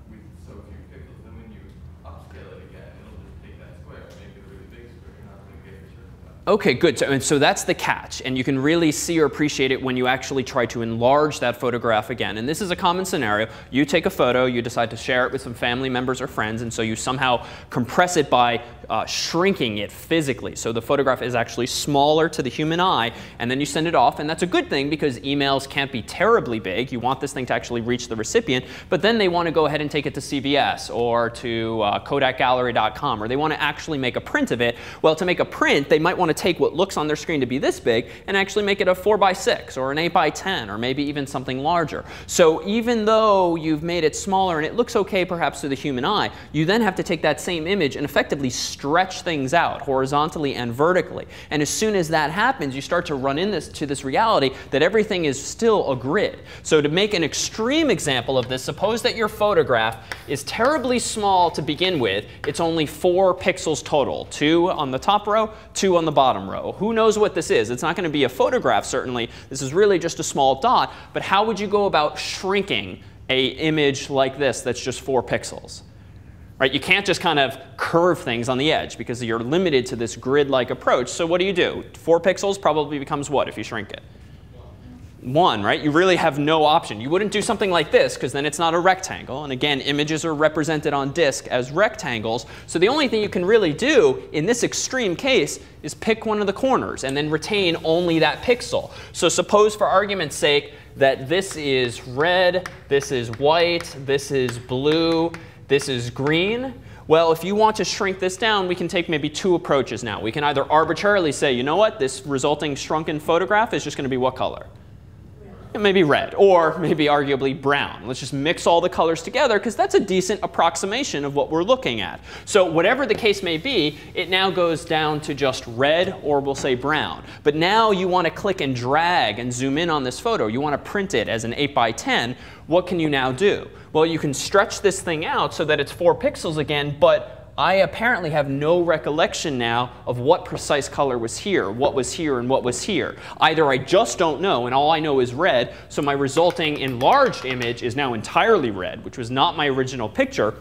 with so few pixels. Then when you upscale it again, it'll just take that square and make it a really big square. You're not going to get your circle back.
OK, good. So that's the catch. And you can really see or appreciate it when you actually try to enlarge that photograph again. And this is a common scenario. You take a photo, you decide to share it with some family members or friends, and so you somehow compress it by shrinking it physically. So the photograph is actually smaller to the human eye, and then you send it off. And that's a good thing because emails can't be terribly big. You want this thing to actually reach the recipient. But then they want to go ahead and take it to CVS or to KodakGallery.com, or they want to actually make a print of it. Well, to make a print, they might want to take what looks on their screen to be this big and actually make it a 4 by 6 or an 8 by 10 or maybe even something larger. So even though you've made it smaller and it looks OK perhaps to the human eye, you then have to take that same image and effectively stretch things out horizontally and vertically. And as soon as that happens, you start to run into this reality that everything is still a grid. So to make an extreme example of this, suppose that your photograph is terribly small to begin with. It's only 4 pixels total, 2 on the top row, 2 on the bottom row. Who knows what this is? It's not going to be a photograph, certainly. This is really just a small dot. But how would you go about shrinking an image like this that's just 4 pixels? Right? You can't just kind of curve things on the edge because you're limited to this grid-like approach. So what do? 4 pixels probably becomes what if you shrink it? 1, right? You really have no option. You wouldn't do something like this because then it's not a rectangle. And again, images are represented on disk as rectangles. So the only thing you can really do in this extreme case is pick one of the corners and then retain only that pixel. So suppose for argument's sake that this is red, this is white, this is blue, this is green. Well, if you want to shrink this down, we can take maybe 2 approaches now. We can either arbitrarily say, you know what, this resulting shrunken photograph is just going to be what color? Maybe red, or maybe arguably brown. Let's just mix all the colors together, because that's a decent approximation of what we're looking at. So whatever the case may be, it now goes down to just red, or we'll say brown. But now you want to click and drag and zoom in on this photo. You want to print it as an 8 by 10. What can you now do? Well, you can stretch this thing out so that it's 4 pixels again, but I apparently have no recollection now of what precise color was here, what was here, and what was here. Either I just don't know, and all I know is red, so my resulting enlarged image is now entirely red, which was not my original picture.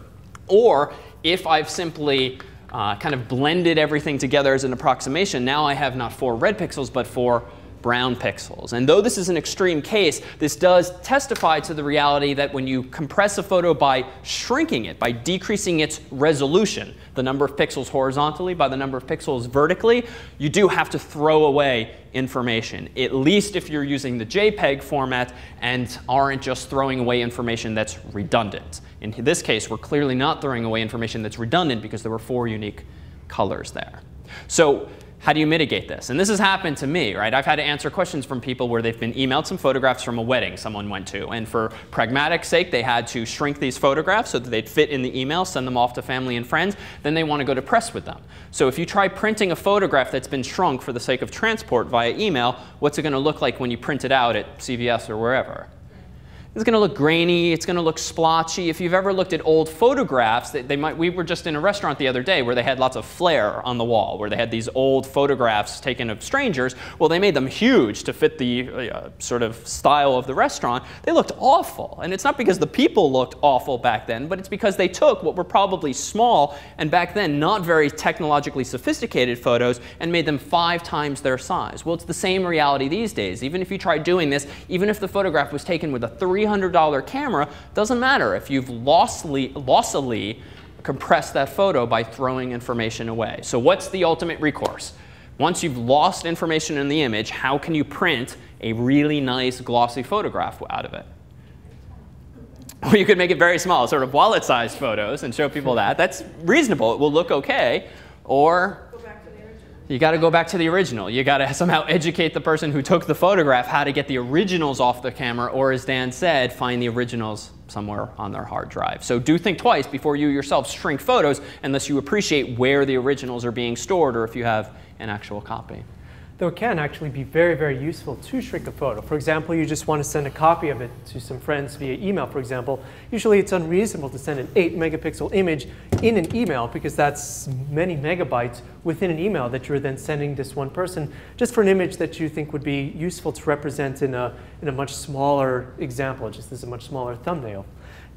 Or if I've simply kind of blended everything together as an approximation, now I have not 4 red pixels, but 4 brown pixels. And though this is an extreme case, this does testify to the reality that when you compress a photo by shrinking it, by decreasing its resolution, the number of pixels horizontally by the number of pixels vertically, you do have to throw away information, at least if you're using the JPEG format and aren't just throwing away information that's redundant. In this case, we're clearly not throwing away information that's redundant because there were 4 unique colors there. So how do you mitigate this? And this has happened to me, right? I've had to answer questions from people where they've been emailed some photographs from a wedding someone went to. And for pragmatic sake, they had to shrink these photographs so that they'd fit in the email, send them off to family and friends. Then they want to go to press with them. So if you try printing a photograph that's been shrunk for the sake of transport via email, what's it going to look like when you print it out at CVS or wherever? It's going to look grainy. It's going to look splotchy. If you've ever looked at old photographs, we were just in a restaurant the other day where they had lots of flair on the wall, where they had these old photographs taken of strangers. Well, they made them huge to fit the sort of style of the restaurant. They looked awful. And it's not because the people looked awful back then, but it's because they took what were probably small and back then not very technologically sophisticated photos and made them 5 times their size. Well, it's the same reality these days. Even if you try doing this, even if the photograph was taken with a $300 camera, doesn't matter if you've lossily compressed that photo by throwing information away. So what's the ultimate recourse? Once you've lost information in the image, how can you print a really nice glossy photograph out of it? Or you could make it very small, sort of wallet-sized photos, and show people that. That's reasonable. It will look OK. Or you got to go back to the original. You got to somehow educate the person who took the photograph how to get the originals off the camera, or as Dan said, find the originals somewhere on their hard drive. So do think twice before you yourself shrink photos, unless you appreciate where the originals are being stored or if you have an actual copy.
Though it can actually be very, very useful to shrink a photo. For example, you just want to send a copy of it to some friends via email, for example. Usually it's unreasonable to send an 8 megapixel image in an email because that's many megabytes within an email that you're then sending this one person just for an image that you think would be useful to represent in a much smaller example, just as a much smaller thumbnail.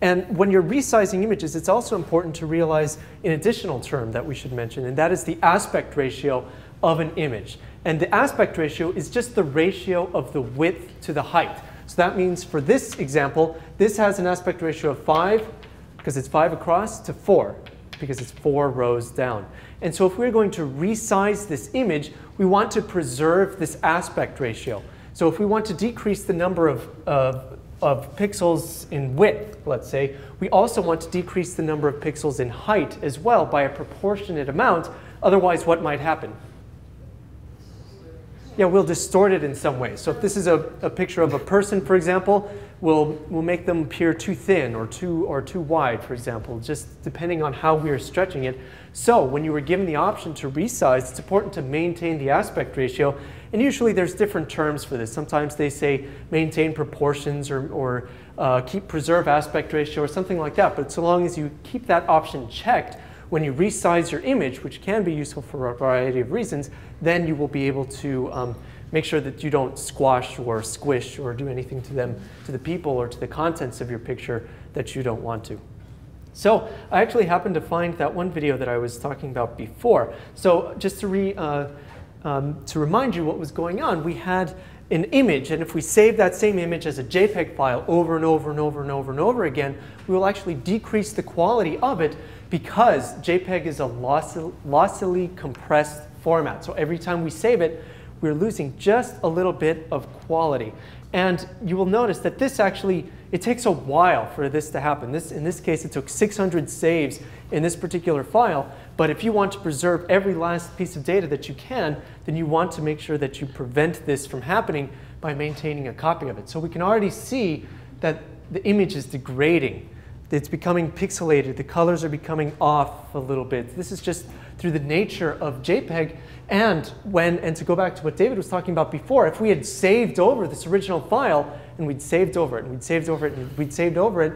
And when you're resizing images, it's also important to realize an additional term that we should mention, and that is the aspect ratio of an image. And the aspect ratio is just the ratio of the width to the height. So that means for this example, this has an aspect ratio of 5, because it's 5 across, to 4, because it's 4 rows down. And so if we're going to resize this image, we want to preserve this aspect ratio. So if we want to decrease the number of pixels in width, let's say, we also want to decrease the number of pixels in height as well by a proportionate amount. Otherwise, what might happen? Yeah, we'll distort it in some way. So if this is a picture of a person, for example, we'll make them appear too thin or too wide, for example, just depending on how we are stretching it. So when you were given the option to resize, it's important to maintain the aspect ratio. And usually there's different terms for this. Sometimes they say maintain proportions or preserve aspect ratio or something like that. But so long as you keep that option checked, when you resize your image, which can be useful for a variety of reasons, then you will be able to make sure that you don't squash or squish or do anything to them, to the people or to the contents of your picture that you don't want to. So I actually happened to find that one video that I was talking about before. So just to remind you what was going on, we had an image, and if we save that same image as a JPEG file over and over and over and over and over again, we will actually decrease the quality of it because JPEG is a lossily compressed format. So every time we save it, we're losing just a little bit of quality. And you will notice that this actually, it takes a while for this to happen. In this case, it took 600 saves in this particular file. But if you want to preserve every last piece of data that you can, then you want to make sure that you prevent this from happening by maintaining a copy of it. So we can already see that the image is degrading. It's becoming pixelated. The colors are becoming off a little bit. This is just through the nature of JPEG. And to go back to what David was talking about before, if we had saved over this original file, and we'd saved over it, and we'd saved over it, and we'd saved over it,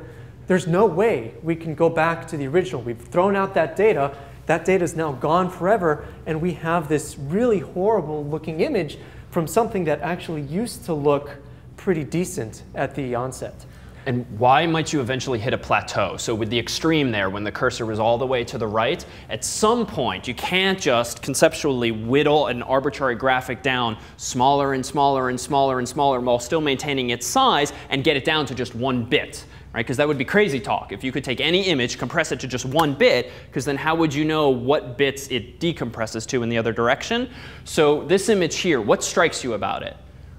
there's no way we can go back to the original. We've thrown out that data. That data is now gone forever, and we have this really horrible looking image from something that actually used to look pretty decent at the onset.
And why might you eventually hit a plateau? So with the extreme there, when the cursor was all the way to the right, at some point you can't just conceptually whittle an arbitrary graphic down smaller and smaller and smaller and smaller while still maintaining its size and get it down to just 1 bit. Right? Because that would be crazy talk. If you could take any image, compress it to just 1 bit, because then how would you know what bits it decompresses to in the other direction? So this image here, what strikes you about it?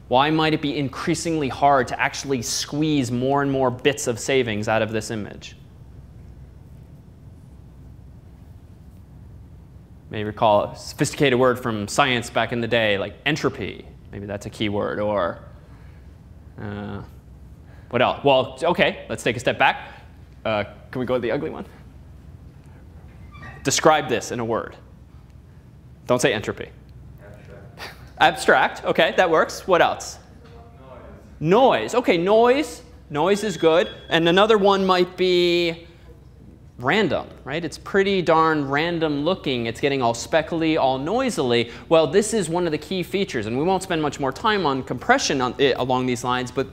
Why might it be increasingly hard to actually squeeze more and more bits of savings out of this image? Maybe recall a sophisticated word from science back in the day, like entropy. Maybe that's a key word. Or what else? Well, OK, let's take a step back. Can we go to the ugly one? Describe this in a word. Don't say entropy. Abstract, OK, that works. What else? Noise. OK, noise. Noise is good. And another one might be random, right? It's pretty darn random looking. It's getting all speckly, all noisily. Well, this is one of the key features. And we won't spend much more time on compression along these lines, but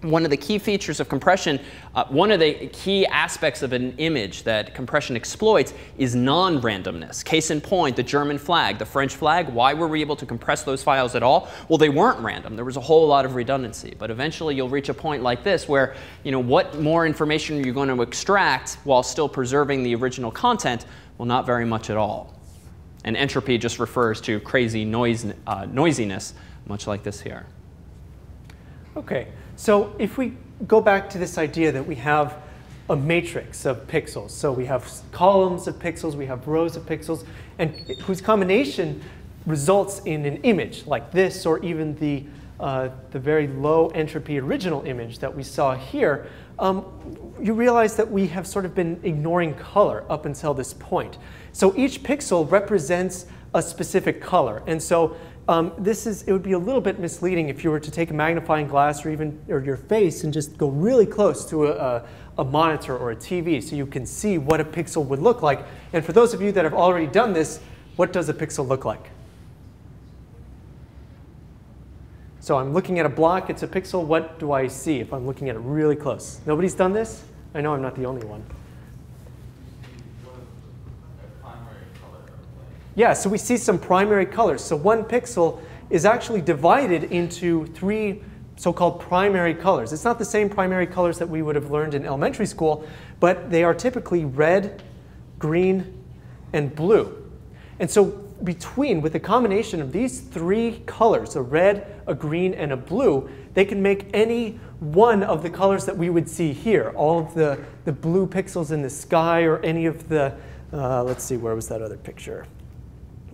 one of the key features of compression, one of the key aspects of an image that compression exploits is non-randomness. Case in point, the German flag, the French flag, why were we able to compress those files at all? Well, they weren't random. There was a whole lot of redundancy. But eventually, you'll reach a point like this where, what more information are you going to extract while still preserving the original content? Well, not very much at all. And entropy just refers to crazy noisiness, much like this here.
OK. So if we go back to this idea that we have a matrix of pixels, so we have columns of pixels, we have rows of pixels, and whose combination results in an image like this, or even the very low entropy original image that we saw here, you realize that we have sort of been ignoring color up until this point. So each pixel represents a specific color. And so it would be a little bit misleading if you were to take a magnifying glass or your face and just go really close to a monitor or a TV so you can see what a pixel would look like. And for those of you that have already done this, what does a pixel look like? So I'm looking at a block, it's a pixel. What do I see if I'm looking at it really close? Nobody's done this? I know I'm not the only one. Yeah, so we see some primary colors. So one pixel is actually divided into 3 so-called primary colors. It's not the same primary colors that we would have learned in elementary school, but they are typically red, green, and blue. And so with the combination of these 3 colors, a red, a green, and a blue, they can make any one of the colors that we would see here. All of the blue pixels in the sky, or any of the, let's see, where was that other picture?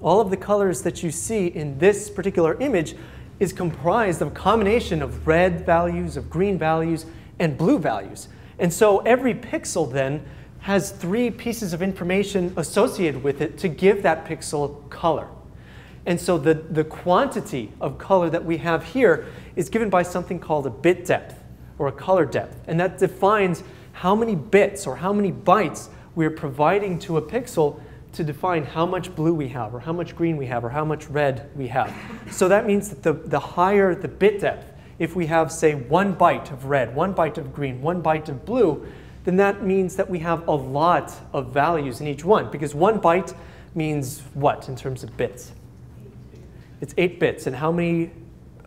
All of the colors that you see in this particular image is comprised of a combination of red values, of green values, and blue values. And so every pixel then has 3 pieces of information associated with it to give that pixel color. And so the quantity of color that we have here is given by something called a bit depth, or a color depth. And that defines how many bits or how many bytes we're providing to a pixel to define how much blue we have, or how much green we have, or how much red we have. So that means that the higher the bit depth, if we have, say, 1 byte of red, 1 byte of green, 1 byte of blue, then that means that we have a lot of values in each one. Because 1 byte means what in terms of bits? It's 8 bits. And how many?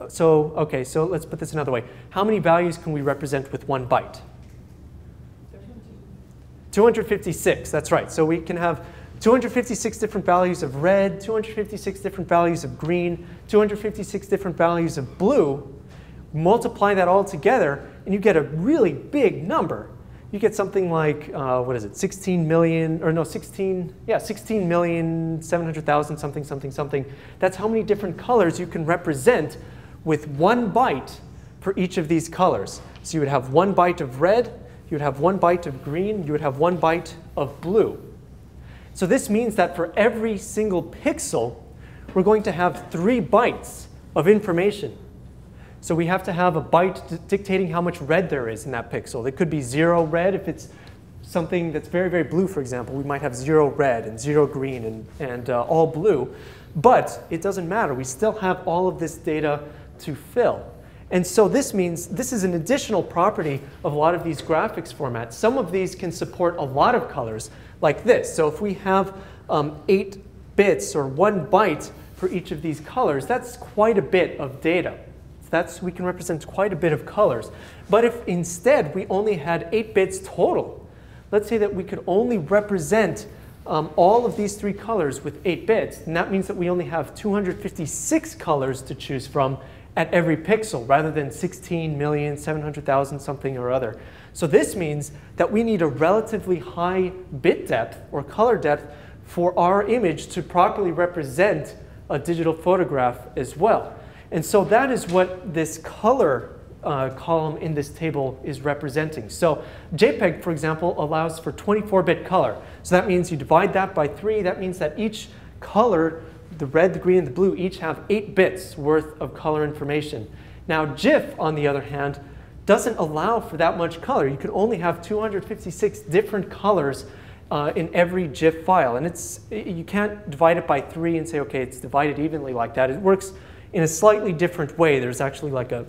So OK, so let's put this another way. How many values can we represent with 1 byte? 256. That's right. So we can have 256 different values of red, 256 different values of green, 256 different values of blue. Multiply that all together, and you get a really big number. You get something like, what is it, 16 million, or no, 16,700,000 something, something, something. That's how many different colors you can represent with 1 byte for each of these colors. So you would have 1 byte of red, you would have 1 byte of green, you would have 1 byte of blue. So this means that for every single pixel, we're going to have 3 bytes of information. So we have to have a byte dictating how much red there is in that pixel. It could be 0 red. If it's something that's very, very blue, for example, we might have 0 red and 0 green and all blue. But it doesn't matter. We still have all of this data to fill. And so this means this is an additional property of a lot of these graphics formats. Some of these can support a lot of colors, like this. So if we have 8 bits or 1 byte for each of these colors, that's quite a bit of data. We can represent quite a bit of colors. But if instead we only had 8 bits total, let's say that we could only represent all of these 3 colors with 8 bits, and that means that we only have 256 colors to choose from at every pixel, rather than 16,700,000 something or other. So this means that we need a relatively high bit depth or color depth for our image to properly represent a digital photograph as well. And so that is what this color column in this table is representing. So JPEG, for example, allows for 24-bit color. So that means you divide that by 3. That means that each color, the red, the green, and the blue, each have 8 bits worth of color information. Now GIF, on the other hand, doesn't allow for that much color. You can only have 256 different colors in every GIF file. And you can't divide it by 3 and say, OK, it's divided evenly like that. It works in a slightly different way. There's actually like a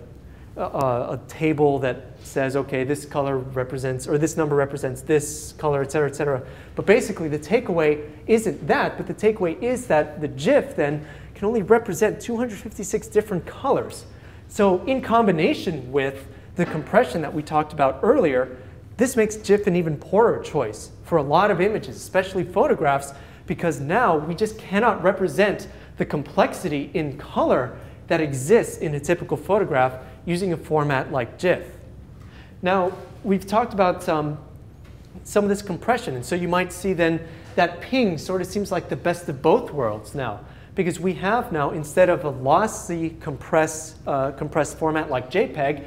table that says, OK, this color represents, or this number represents this color, et cetera, et cetera. But basically, the takeaway isn't that. But the takeaway is that the GIF then can only represent 256 different colors. So in combination with the compression that we talked about earlier, this makes GIF an even poorer choice for a lot of images, especially photographs, because now we just cannot represent the complexity in color that exists in a typical photograph using a format like GIF. Now, we've talked about some of this compression, and so you might see then that ping sort of seems like the best of both worlds now, because we have now, instead of a lossy compressed format like JPEG,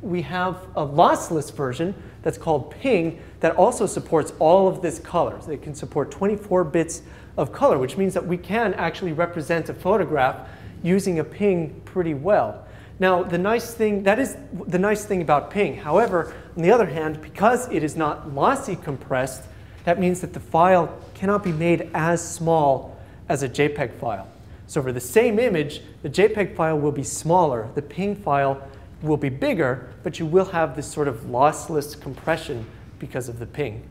we have a lossless version that's called ping that also supports all of this color. So it can support 24 bits of color, which means that we can actually represent a photograph using a ping pretty well. Now, that is the nice thing about ping. However, on the other hand, because it is not lossy compressed, that means that the file cannot be made as small as a JPEG file. So for the same image, the JPEG file will be smaller, the ping file will be bigger, but you will have this sort of lossless compression because of the ping.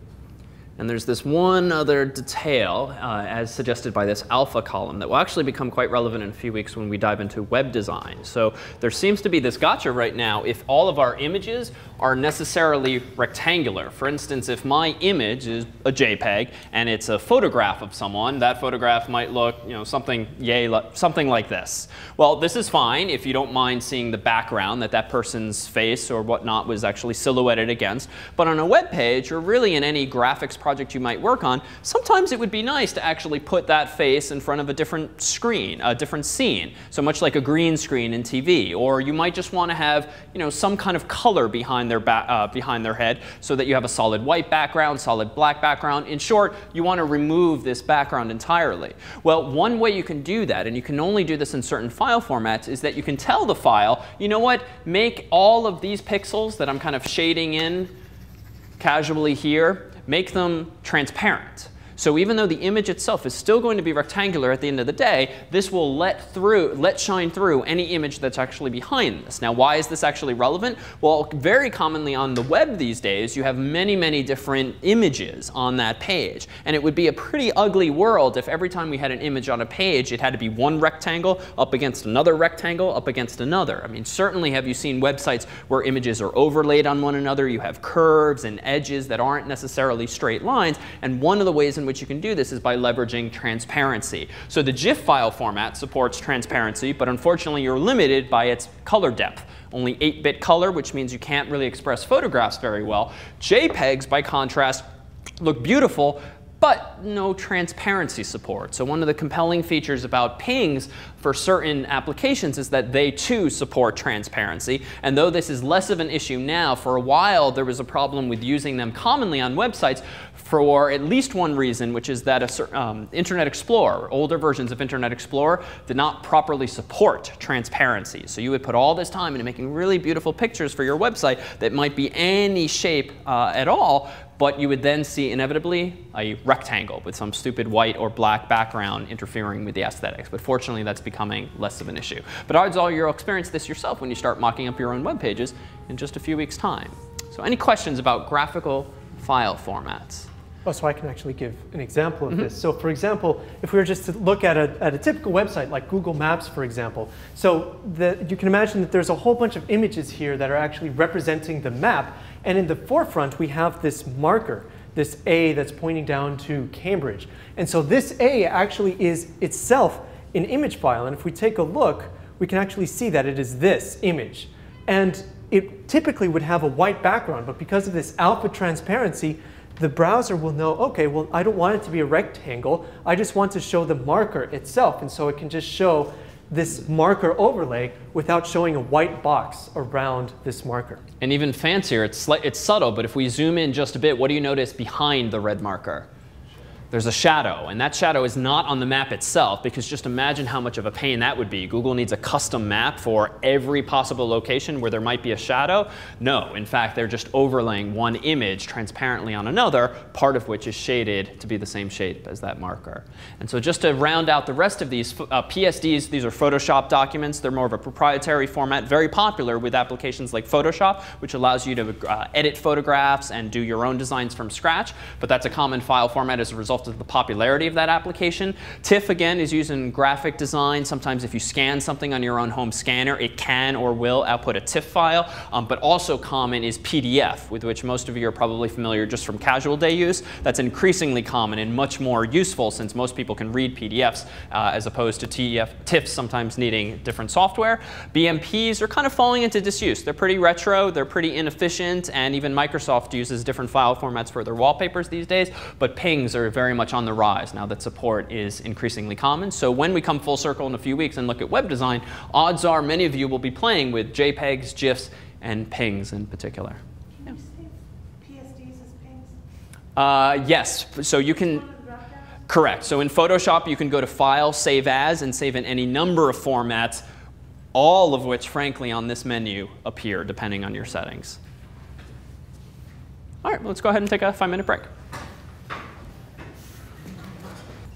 And there's this one other detail, as suggested by this alpha column, that will actually become quite relevant in a few weeks when we dive into web design. So there seems to be this gotcha right now if all of our images are necessarily rectangular. For instance, if my image is a JPEG and it's a photograph of someone, that photograph might look, something like this. Well, this is fine if you don't mind seeing the background that person's face or whatnot was actually silhouetted against. But on a web page, or really in any graphics project you might work on, sometimes it would be nice to actually put that face in front of a different screen, a different scene. So much like a green screen in TV. Or you might just want to have some kind of color behind their head so that you have a solid white background, solid black background. In short, you want to remove this background entirely. Well, one way you can do that, and you can only do this in certain file formats, is that you can tell the file, you know what, make all of these pixels that I'm kind of shading in casually here, make them transparent. So even though the image itself is still going to be rectangular at the end of the day, this will let shine through any image that's actually behind this. Now, why is this actually relevant? Well, very commonly on the web these days, you have many, many different images on that page. And it would be a pretty ugly world if every time we had an image on a page, it had to be one rectangle up against another rectangle up against another. I mean, certainly have you seen websites where images are overlaid on one another? You have curves and edges that aren't necessarily straight lines. And one of the ways in which you can do this is by leveraging transparency. So the GIF file format supports transparency, but unfortunately you're limited by its color depth. Only 8-bit color, which means you can't really express photographs very well. JPEGs, by contrast, look beautiful, but no transparency support. So one of the compelling features about pings for certain applications is that they too support transparency. And though this is less of an issue now, for a while there was a problem with using them commonly on websites for at least one reason, which is that Internet Explorer, older versions of Internet Explorer, did not properly support transparency. So you would put all this time into making really beautiful pictures for your website that might be any shape at all, but you would then see inevitably a rectangle with some stupid white or black background interfering with the aesthetics. But fortunately, that's becoming less of an issue. But odds are you'll experience this yourself when you start mocking up your own web pages in just a few weeks' time. So any questions about graphical file formats?
Oh, so I can actually give an example of this. So for example, if we were just to look at a typical website like Google Maps, for example, so you can imagine that there's a whole bunch of images here that are actually representing the map. And in the forefront, we have this marker, this A that's pointing down to Cambridge. And so this A actually is itself an image file. And if we take a look, we can actually see that it is this image. And it typically would have a white background, but because of this alpha transparency, the browser will know, okay, well, I don't want it to be a rectangle. I just want to show the marker itself. And so it can just show this marker overlay without showing a white box around this marker.
And even fancier, it's subtle, but if we zoom in just a bit, what do you notice behind the red marker? There's a shadow, and that shadow is not on the map itself, because just imagine how much of a pain that would be. Google needs a custom map for every possible location where there might be a shadow. No, in fact, they're just overlaying one image transparently on another, part of which is shaded to be the same shape as that marker. And so just to round out the rest of these, PSDs, these are Photoshop documents. They're more of a proprietary format, very popular with applications like Photoshop, which allows you to edit photographs and do your own designs from scratch. But that's a common file format as a result of the popularity of that application. TIFF, again, is used in graphic design. Sometimes if you scan something on your own home scanner, it can or will output a TIFF file. But also common is PDF, with which most of you are probably familiar just from casual day use. That's increasingly common and much more useful since most people can read PDFs as opposed to TIFFs sometimes needing different software. BMPs are kind of falling into disuse. They're pretty retro, they're pretty inefficient, and even Microsoft uses different file formats for their wallpapers these days. But PNGs are very much on the rise now that support is increasingly common. So when we come full circle in a few weeks and look at web design, odds are many of you will be playing with JPEGs, GIFs, and PNGs in particular.
Can you say PSDs as PNGs?
Yes, so you can. Correct. So in Photoshop, you can go to File, Save As, and save in any number of formats, all of which, frankly, on this menu appear depending on your settings. All right, well, let's go ahead and take a 5-minute break.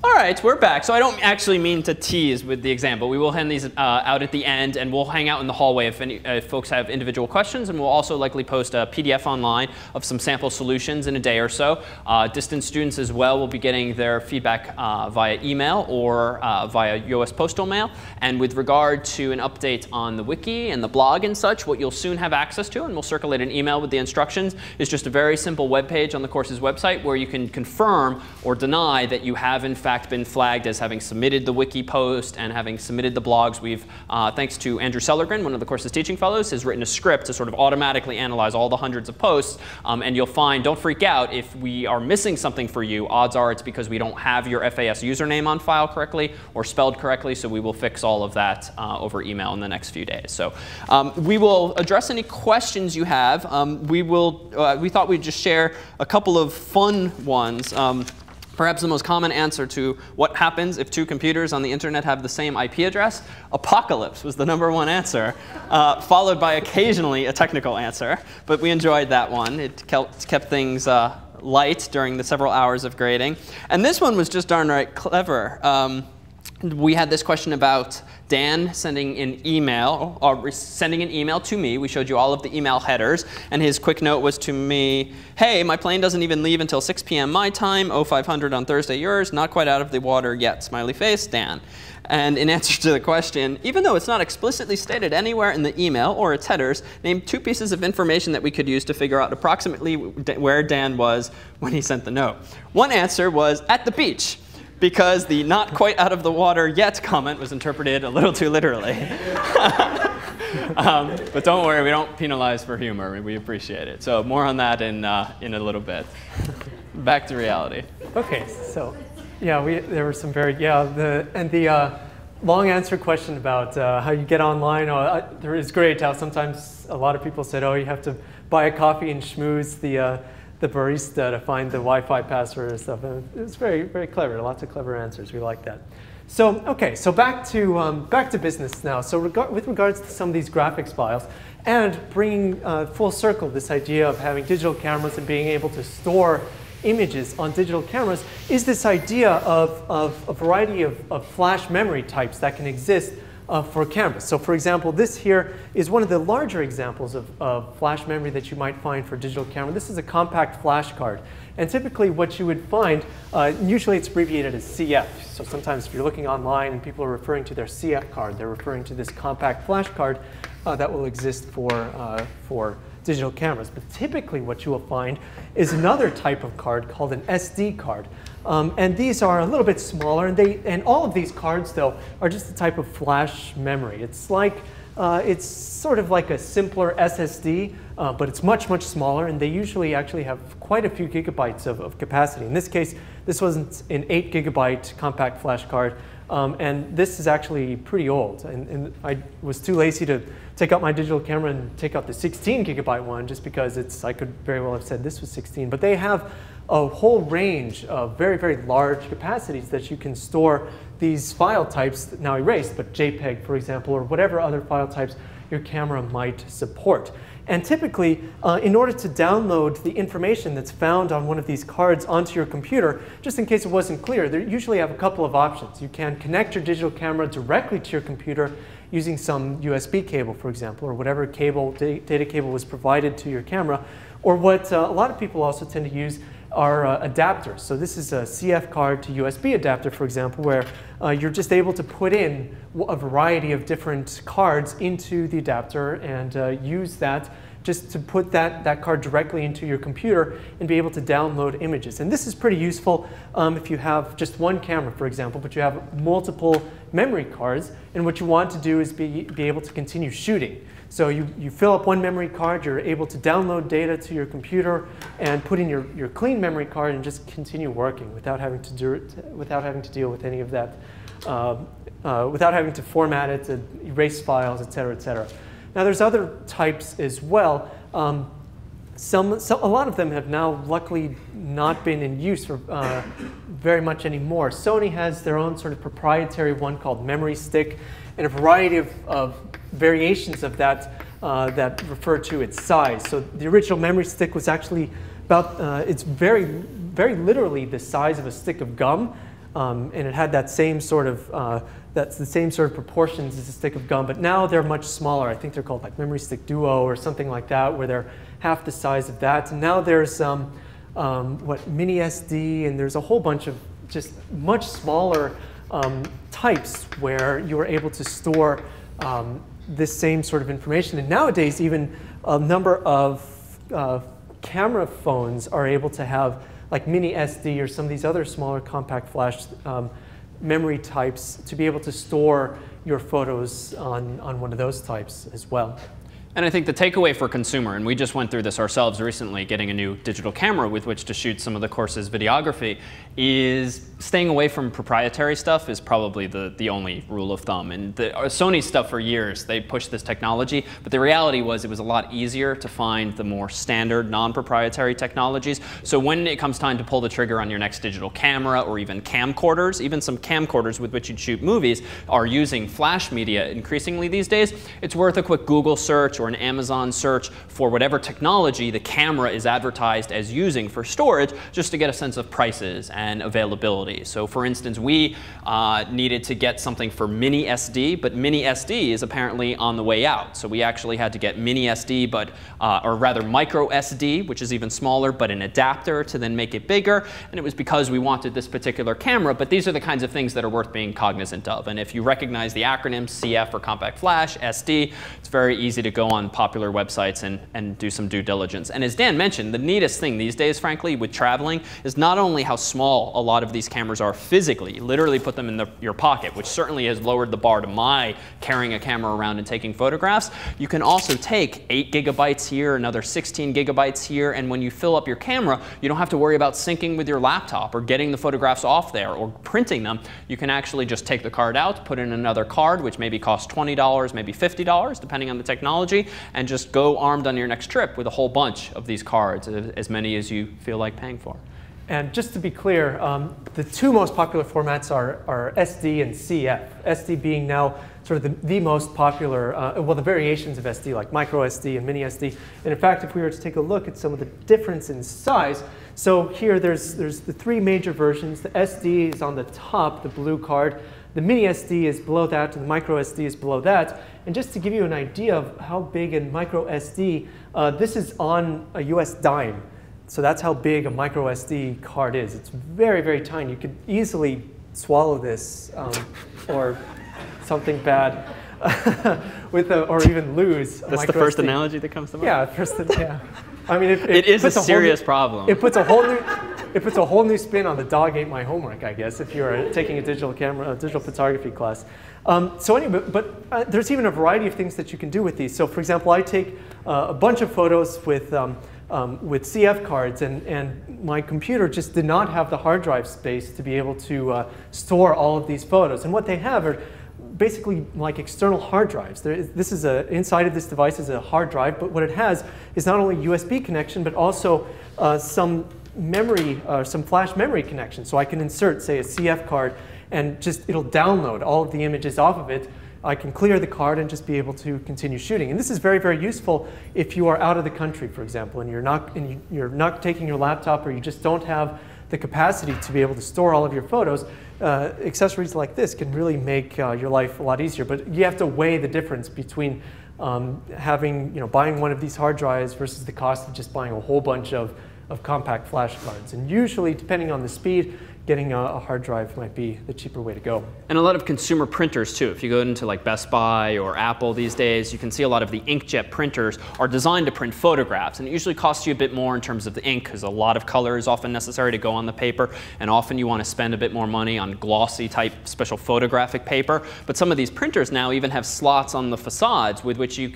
All right, we're back. So I don't actually mean to tease with the example. We will hand these out at the end, and we'll hang out in the hallway if folks have individual questions. And we'll also likely post a PDF online of some sample solutions in a day or so. Distance students as well will be getting their feedback via email or via US postal mail. And with regard to an update on the wiki and the blog and such, what you'll soon have access to, and we'll circulate an email with the instructions, is just a very simple web page on the course's website where you can confirm or deny that you have, in fact, been flagged as having submitted the wiki post and having submitted the blogs. We've, thanks to Andrew Sellergren, one of the course's teaching fellows, has written a script to sort of automatically analyze all the hundreds of posts. And you'll find, don't freak out, if we are missing something for you, odds are it's because we don't have your FAS username on file correctly or spelled correctly. So we will fix all of that over email in the next few days. So we will address any questions you have. We thought we'd just share a couple of fun ones. Perhaps the most common answer to what happens if two computers on the internet have the same IP address, apocalypse was the #1 answer, followed by occasionally a technical answer. But we enjoyed that one. It kept things light during the several hours of grading. And this one was just darn right clever. We had this question about Dan sending an email, or sending an email to me. We showed you all of the email headers. And his quick note was to me, hey, my plane doesn't even leave until 6 p.m. my time, 0500 on Thursday yours, not quite out of the water yet, smiley face, Dan. And in answer to the question, even though it's not explicitly stated anywhere in the email or its headers, name 2 pieces of information that we could use to figure out approximately where Dan was when he sent the note. One answer was at the beach, because the not quite out of the water yet comment was interpreted a little too literally. But don't worry, we don't penalize for humor. We appreciate it. So more on that in a little bit. Back to reality.
OK, so yeah, there were some very, the long answer question about how you get online. There is great how sometimes a lot of people said, oh, you have to buy a coffee and schmooze the barista to find the Wi-Fi password and stuff. And it was very, very clever. Lots of clever answers. We like that. So okay, so back to business now. So with regards to some of these graphics files, and bringing full circle this idea of having digital cameras and being able to store images on digital cameras, is this idea of a variety of flash memory types that can exist for cameras. So for example, this here is one of the larger examples of flash memory that you might find for digital camera. This is a compact flash card. And typically what you would find, usually it's abbreviated as CF. So sometimes if you're looking online and people are referring to their CF card, they're referring to this compact flash card that will exist for digital cameras. But typically what you will find is another type of card called an SD card. And these are a little bit smaller, and all of these cards, though, are just a type of flash memory. It's like, it's sort of like a simpler SSD, but it's much, much smaller, and they usually actually have quite a few gigabytes of capacity. In this case, this wasn't an 8 gigabyte compact flash card, and this is actually pretty old. And I was too lazy to take out my digital camera and take out the 16 gigabyte one, just because I could very well have said this was 16. But they have a whole range of very, very large capacities that you can store these file types, now erased, but JPEG, for example, or whatever other file types your camera might support. And typically, in order to download the information that's found on one of these cards onto your computer, just in case it wasn't clear, they usually have a couple of options. You can connect your digital camera directly to your computer using some USB cable, for example, or whatever cable, data cable was provided to your camera. Or what a lot of people also tend to use are adapters. So this is a CF card to USB adapter, for example, where you're just able to put in a variety of different cards into the adapter and use that just to put that card directly into your computer and be able to download images. And this is pretty useful if you have just one camera, for example, but you have multiple memory cards, and what you want to do is be able to continue shooting. So you fill up one memory card, you're able to download data to your computer and put in your clean memory card and just continue working without having to deal with any of that, without having to format it, to erase files, et cetera, et cetera. Now there's other types as well. A lot of them have now luckily not been in use for very much anymore. Sony has their own sort of proprietary one called Memory Stick, and a variety of variations of that that refer to its size. So the original Memory Stick was actually about, it's very, very literally the size of a stick of gum, and it had that same sort of, that's the same sort of proportions as a stick of gum, but now they're much smaller. I think they're called like Memory Stick Duo or something like that, where they're half the size of that. And now there's Mini SD, and there's a whole bunch of just much smaller types where you're able to store this same sort of information. And nowadays, even a number of camera phones are able to have like Mini SD or some of these other smaller compact flash memory types to be able to store your photos on one of those types as well.
And I think the takeaway for consumer, and we just went through this ourselves recently, getting a new digital camera with which to shoot some of the course's videography, is staying away from proprietary stuff is probably the only rule of thumb. And Sony stuff for years, they pushed this technology, but the reality was it was a lot easier to find the more standard non-proprietary technologies. So when it comes time to pull the trigger on your next digital camera or even camcorders, even some camcorders with which you'd shoot movies are using flash media increasingly these days, it's worth a quick Google search or an Amazon search for whatever technology the camera is advertised as using for storage, just to get a sense of prices and availability. So for instance, we needed to get something for Mini SD, but Mini SD is apparently on the way out. So we actually had to get Mini SD, but or rather Micro SD, which is even smaller, but an adapter to then make it bigger. And it was because we wanted this particular camera, but these are the kinds of things that are worth being cognizant of. And if you recognize the acronyms CF for compact flash, SD, it's very easy to go on popular websites and do some due diligence. And as Dan mentioned, the neatest thing these days, frankly, with traveling is not only how small a lot of these cameras are physically, you literally put them in your pocket, which certainly has lowered the bar to my carrying a camera around and taking photographs. You can also take 8 gigabytes here, another 16 gigabytes here, and when you fill up your camera, you don't have to worry about syncing with your laptop or getting the photographs off there or printing them. You can actually just take the card out, put in another card, which maybe costs $20, maybe $50, depending on the technology, and just go armed on your next trip with a whole bunch of these cards, as many as you feel like paying for.
And just to be clear, the two most popular formats are SD and CF. SD being now sort of the most popular, well, the variations of SD, like micro SD and mini SD. And in fact, if we were to take a look at some of the difference in size, so here there's the three major versions. The SD is on the top, the blue card. The mini SD is below that, and the micro SD is below that. And just to give you an idea of how big a micro SD, this is on a US dime. So that's how big a micro SD card is. It's very, very tiny. You could easily swallow this or something bad or even lose a
That's the
micro
first
SD.
analogy that comes to mind?
Yeah, yeah. I mean,
it is a serious problem.
It puts a whole new spin on the dog ate my homework, I guess, if you're taking a digital photography class. So anyway, but there's even a variety of things that you can do with these. So for example, I take a bunch of photos with CF cards, and my computer just did not have the hard drive space to be able to store all of these photos. And what they have are basically like external hard drives. Inside of this device is a hard drive, but what it has is not only USB connection, but also some memory, some flash memory connection. So I can insert, say, a CF card, and it'll download all of the images off of it. I can clear the card and just be able to continue shooting. And this is very, very useful if you are out of the country, for example, and you're not taking your laptop, or you just don't have the capacity to be able to store all of your photos. Accessories like this can really make your life a lot easier. But you have to weigh the difference between buying one of these hard drives versus the cost of just buying a whole bunch of compact flash cards. And usually, depending on the speed, getting a hard drive might be the cheaper way to go.
And a lot of consumer printers too. If you go into like Best Buy or Apple these days, you can see a lot of the inkjet printers are designed to print photographs. And it usually costs you a bit more in terms of the ink, because a lot of color is often necessary to go on the paper. And often you want to spend a bit more money on glossy type special photographic paper. But some of these printers now even have slots on the facades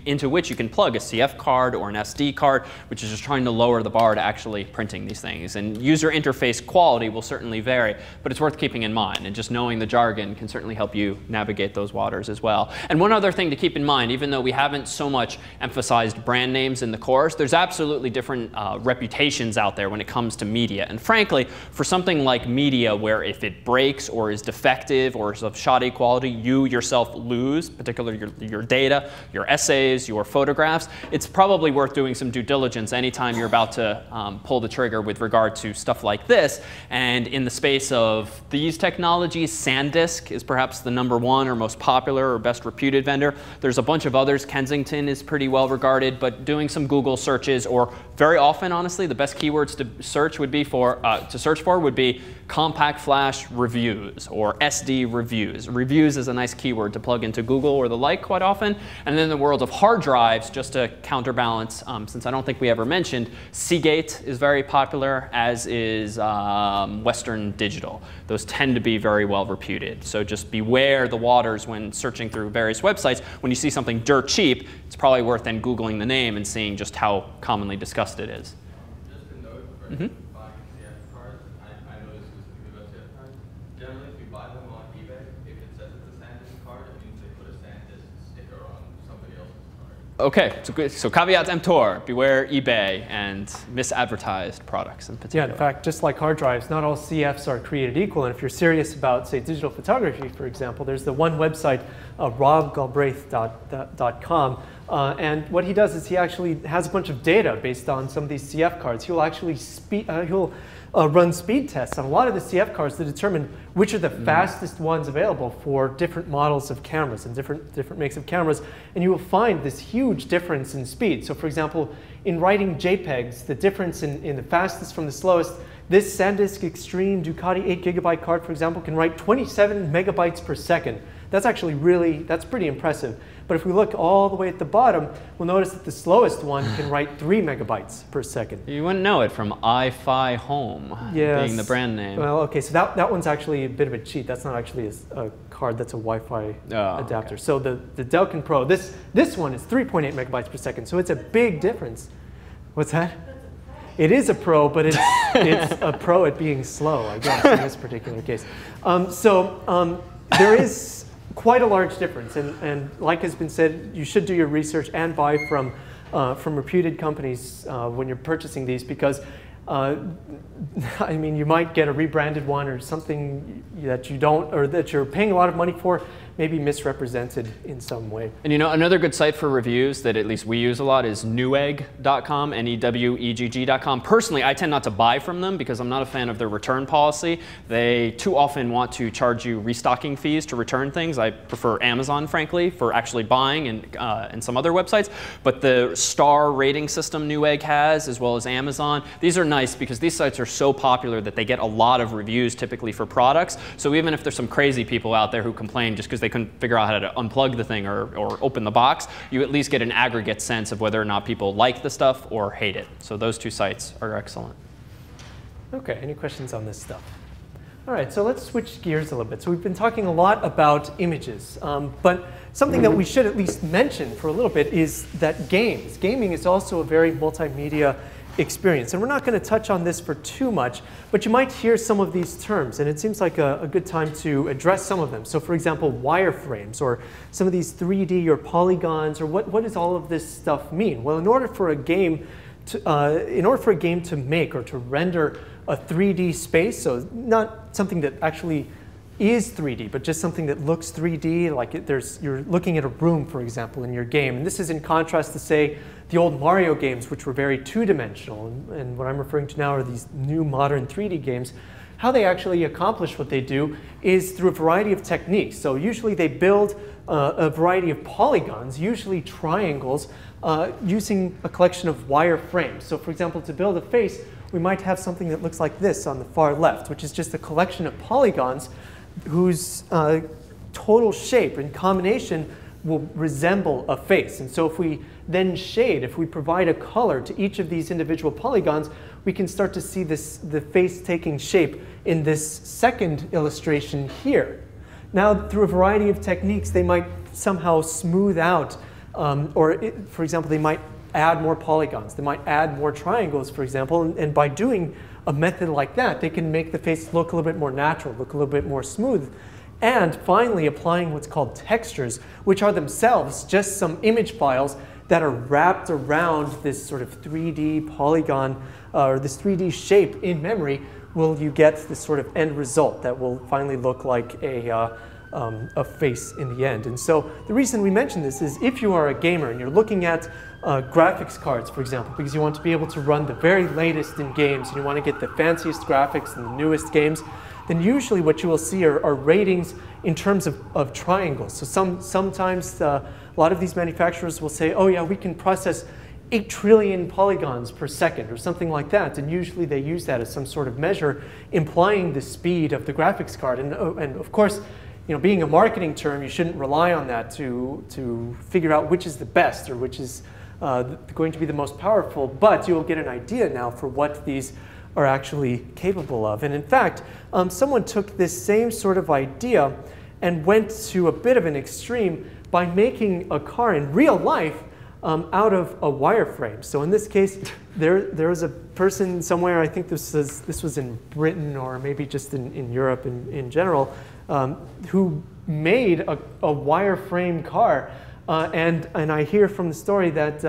into which you can plug a CF card or an SD card, which is just trying to lower the bar to actually printing these things. And user interface quality will certainly vary, but it's worth keeping in mind, and just knowing the jargon can certainly help you navigate those waters as well. And one other thing to keep in mind, even though we haven't so much emphasized brand names in the course, there's absolutely different reputations out there when it comes to media. And frankly, for something like media, where if it breaks or is defective or is of shoddy quality, you yourself lose, particularly your data, your essays, your photographs, it's probably worth doing some due diligence anytime you're about to pull the trigger with regard to stuff like this. And in the space of these technologies, SanDisk is perhaps the #1 or most popular or best reputed vendor. There's a bunch of others. Kensington is pretty well regarded, but doing some Google searches, or very often, honestly, the best keywords to search would be would be compact flash reviews or SD reviews. Reviews is a nice keyword to plug into Google or the like quite often. And then in the world of hard drives, just to counterbalance, since I don't think we ever mentioned, Seagate is very popular, as is Western Digital. Those tend to be very well reputed. So just beware the waters when searching through various websites. When you see something dirt cheap, it's probably worth then Googling the name and seeing just how commonly discussed it is.
Just a note for buying CF cards, I noticed specifically about CF cards. Generally, if you buy them on eBay, if it says it's a SanDisk card, it means they put a SanDisk sticker on somebody else's card.
OK, so caveat emptor, beware eBay and misadvertised products in particular.
Yeah, in fact, just like hard drives, not all CFs are created equal. And if you're serious about, say, digital photography, for example, there's the one website, robgalbraith.com. And what he does is he actually has a bunch of data based on some of these CF cards. He'll actually run speed tests on a lot of the CF cards to determine which are the fastest ones available for different models of cameras and different makes of cameras. And you will find this huge difference in speed. So for example, in writing JPEGs, the difference in the fastest from the slowest, this SanDisk Extreme Ducati 8GB card, for example, can write 27 megabytes per second. That's actually that's pretty impressive. But if we look all the way at the bottom, we'll notice that the slowest one can write 3 megabytes per second.
You wouldn't know it from iFi Home being the brand name.
Well, OK, so that one's actually a bit of a cheat. That's not actually a card. That's a Wi-Fi adapter. Okay. So the Delkin Pro, this one is 3.8 megabytes per second. So it's a big difference. What's that? It is a pro, but it's a pro at being slow, I guess, in this particular case. There is quite a large difference, and like has been said, you should do your research and buy from reputed companies when you're purchasing these, because I mean, you might get a rebranded one or something that you don't, or that you're paying a lot of money for, maybe misrepresented in some way.
And you know, another good site for reviews that at least we use a lot is newegg.com, Newegg.com. Personally, I tend not to buy from them because I'm not a fan of their return policy. They too often want to charge you restocking fees to return things. I prefer Amazon, frankly, for actually buying and some other websites. But the star rating system Newegg has, as well as Amazon, these are nice because these sites are so popular that they get a lot of reviews typically for products. So even if there's some crazy people out there who complain just because they couldn't figure out how to unplug the thing or open the box, you at least get an aggregate sense of whether or not people like the stuff or hate it. So those two sites are excellent.
OK, any questions on this stuff? All right, so let's switch gears a little bit. So we've been talking a lot about images, but something that we should at least mention for a little bit is that gaming is also a very multimedia experience. And we're not going to touch on this for too much, but you might hear some of these terms, and it seems like a good time to address some of them. So for example, wireframes, or some of these 3D or polygons, or what does all of this stuff mean? Well, in order for a game to make or to render a 3D space, so not something that actually is 3D, but just something that looks 3D, like you're looking at a room, for example, in your game. And this is in contrast to, say, the old Mario games, which were very two-dimensional. And what I'm referring to now are these new modern 3D games. How they actually accomplish what they do is through a variety of techniques. So usually they build a variety of polygons, usually triangles, using a collection of wireframes. So for example, to build a face, we might have something that looks like this on the far left, which is just a collection of polygons whose total shape and combination will resemble a face. And so if we then shade, if we provide a color to each of these individual polygons, we can start to see the face taking shape in this second illustration here. Now, through a variety of techniques, they might somehow smooth out, for example, they might add more polygons. They might add more triangles, for example, and by doing a method like that, they can make the face look a little bit more natural, look a little bit more smooth. And finally, applying what's called textures, which are themselves just some image files that are wrapped around this sort of 3D polygon, or this 3D shape in memory, you get this sort of end result that will finally look like a face in the end. And so the reason we mention this is if you are a gamer and you're looking at graphics cards, for example, because you want to be able to run the very latest in games and you want to get the fanciest graphics and the newest games, then usually what you will see are ratings in terms of triangles. So sometimes a lot of these manufacturers will say, oh yeah, we can process 8 trillion polygons per second or something like that. And usually they use that as some sort of measure implying the speed of the graphics card. And of course, you know, being a marketing term, you shouldn't rely on that to figure out which is the best or which is going to be the most powerful. But you'll get an idea now for what these are actually capable of. And in fact, someone took this same sort of idea and went to a bit of an extreme by making a car in real life out of a wireframe. So in this case, there was a person somewhere, I think this was in Britain or maybe just in Europe in general, who made a wireframe car. And I hear from the story that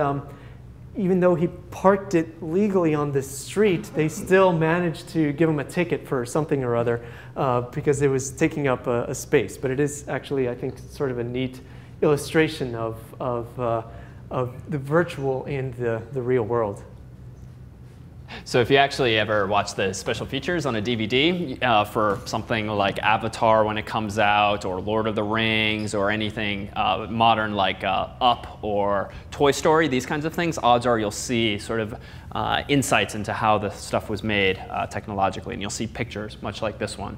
even though he parked it legally on the street, they still managed to give him a ticket for something or other because it was taking up a space. But it is actually, I think, sort of a neat illustration of the virtual in the real world.
So if you actually ever watch the special features on a DVD for something like Avatar when it comes out, or Lord of the Rings, or anything modern like Up or Toy Story, these kinds of things, odds are you'll see sort of insights into how the stuff was made technologically. And you'll see pictures much like this one.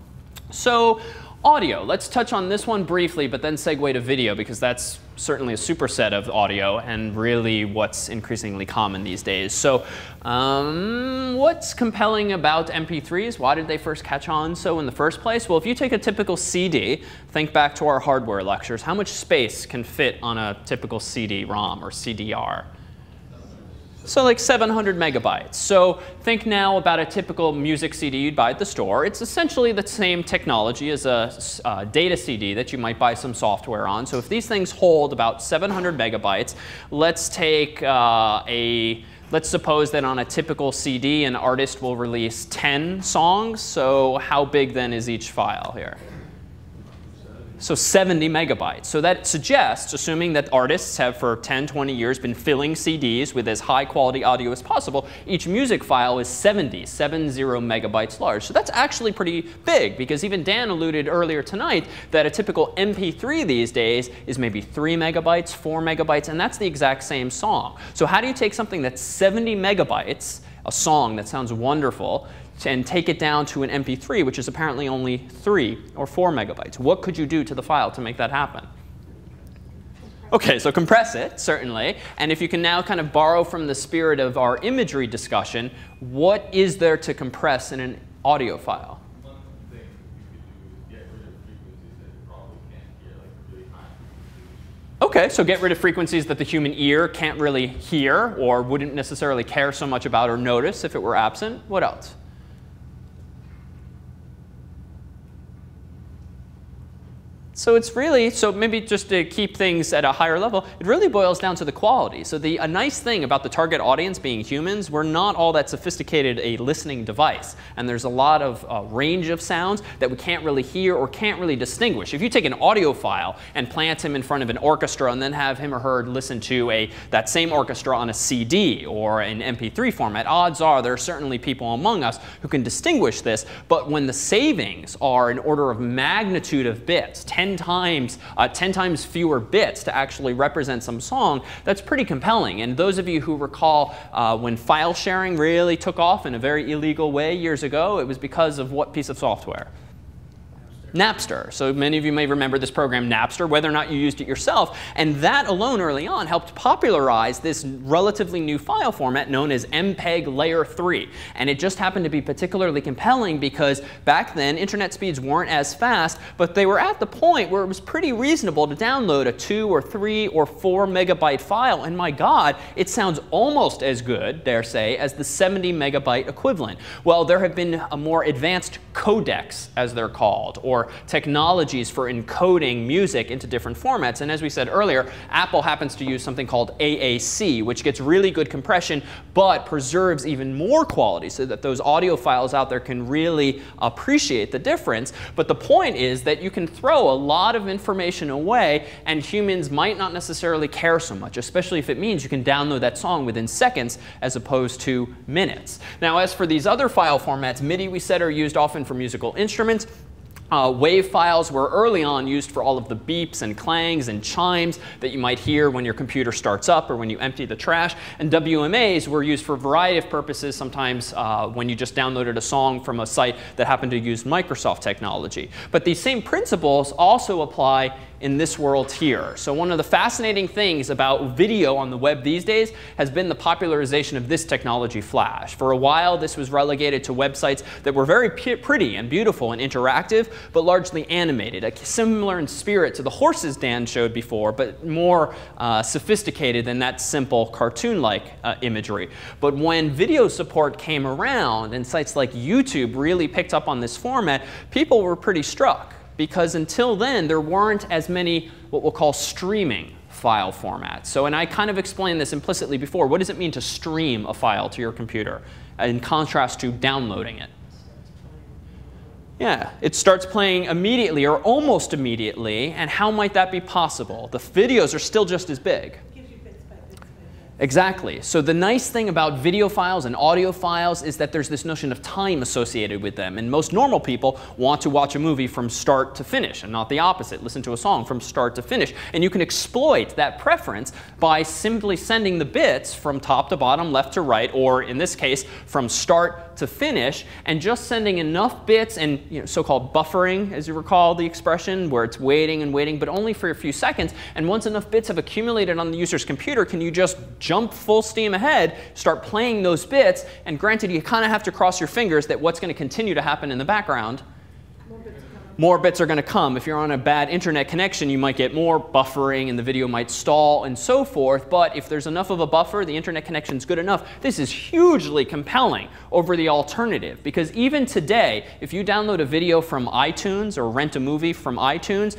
So audio, let's touch on this one briefly, but then segue to video, because that's certainly a superset of audio and really what's increasingly common these days. So what's compelling about MP3s? Why did they first catch on so in the first place? Well, if you take a typical CD, think back to our hardware lectures, how much space can fit on a typical CD-ROM or CDR? So like 700 megabytes. So think now about a typical music CD you'd buy at the store. It's essentially the same technology as a data CD that you might buy some software on. So if these things hold about 700 megabytes, let's take a Let's suppose that on a typical CD, an artist will release 10 songs. So how big then is each file here? So 70 megabytes. So that suggests, assuming that artists have for 10, 20 years been filling CDs with as high quality audio as possible, each music file is 70 megabytes large. So that's actually pretty big, because even Dan alluded earlier tonight that a typical MP3 these days is maybe 3 megabytes, 4 megabytes, and that's the exact same song. So how do you take something that's 70 megabytes, a song that sounds wonderful, and take it down to an MP3, which is apparently only 3 or 4 megabytes? What could you do to the file to make that happen? OK, so compress it, certainly. And if you can now kind of borrow from the spirit of our imagery discussion, what is there to compress in an audio file?
One thing you could do is get rid of frequencies that you probably can't hear, like really high frequencies.
OK, so get rid of frequencies that the human ear can't really hear or wouldn't necessarily care so much about or notice if it were absent. What else? So it's really, so maybe just to keep things at a higher level, it really boils down to the quality. So a nice thing about the target audience being humans, we're not all that sophisticated a listening device. And there's a lot of range of sounds that we can't really hear or can't really distinguish. If you take an audio file and plant him in front of an orchestra and then have him or her listen to that same orchestra on a CD or an MP3 format, odds are there are certainly people among us who can distinguish this. But when the savings are an order of magnitude of bits, 10 times fewer bits to actually represent some song, that's pretty compelling. And those of you who recall when file sharing really took off in a very illegal way years ago, it was because of what piece of software? Napster. So many of you may remember this program Napster, whether or not you used it yourself. And that alone early on helped popularize this relatively new file format known as MPEG Layer 3. And it just happened to be particularly compelling because back then internet speeds weren't as fast, but they were at the point where it was pretty reasonable to download a 2 or 3 or 4 megabyte file. And my God, it sounds almost as good, dare say, as the 70 megabyte equivalent. Well, there have been a more advanced codecs, as they're called, or technologies for encoding music into different formats. And as we said earlier, Apple happens to use something called AAC, which gets really good compression, but preserves even more quality so that those audio files out there can really appreciate the difference. But the point is that you can throw a lot of information away, and humans might not necessarily care so much, especially if it means you can download that song within seconds as opposed to minutes. Now, as for these other file formats, MIDI, we said, are used often for musical instruments. WAV files were early on used for all of the beeps and clangs and chimes that you might hear when your computer starts up or when you empty the trash. And WMAs were used for a variety of purposes, sometimes when you just downloaded a song from a site that happened to use Microsoft technology. But these same principles also apply in this world here. So one of the fascinating things about video on the web these days has been the popularization of this technology, Flash. For a while, this was relegated to websites that were very pretty and beautiful and interactive, but largely animated, similar in spirit to the horses Dan showed before, but more sophisticated than that simple cartoon-like imagery. But when video support came around and sites like YouTube really picked up on this format, people were pretty struck. Because until then, there weren't as many what we'll call streaming file formats. So, and I kind of explained this implicitly before. What does it mean to stream a file to your computer in contrast to downloading it? Yeah, it starts playing immediately or almost immediately. And how might that be possible? The videos are still just as big. Exactly. So the nice thing about video files and audio files is that there's this notion of time associated with them. And most normal people want to watch a movie from start to finish, and not the opposite, listen to a song from start to finish. And you can exploit that preference by simply sending the bits from top to bottom, left to right, or in this case, from start to finish, and just sending enough bits and so-called buffering, as you recall the expression, where it's waiting and waiting, but only for a few seconds. And once enough bits have accumulated on the user's computer, can you just jump full steam ahead, start playing those bits, and granted, you kind of have to cross your fingers that what's going to continue to happen in the background more bits are going to come. If you're on a bad internet connection, you might get more buffering and the video might stall and so forth. But if there's enough of a buffer, the internet connection's good enough, this is hugely compelling over the alternative. Because even today, if you download a video from iTunes or rent a movie from iTunes,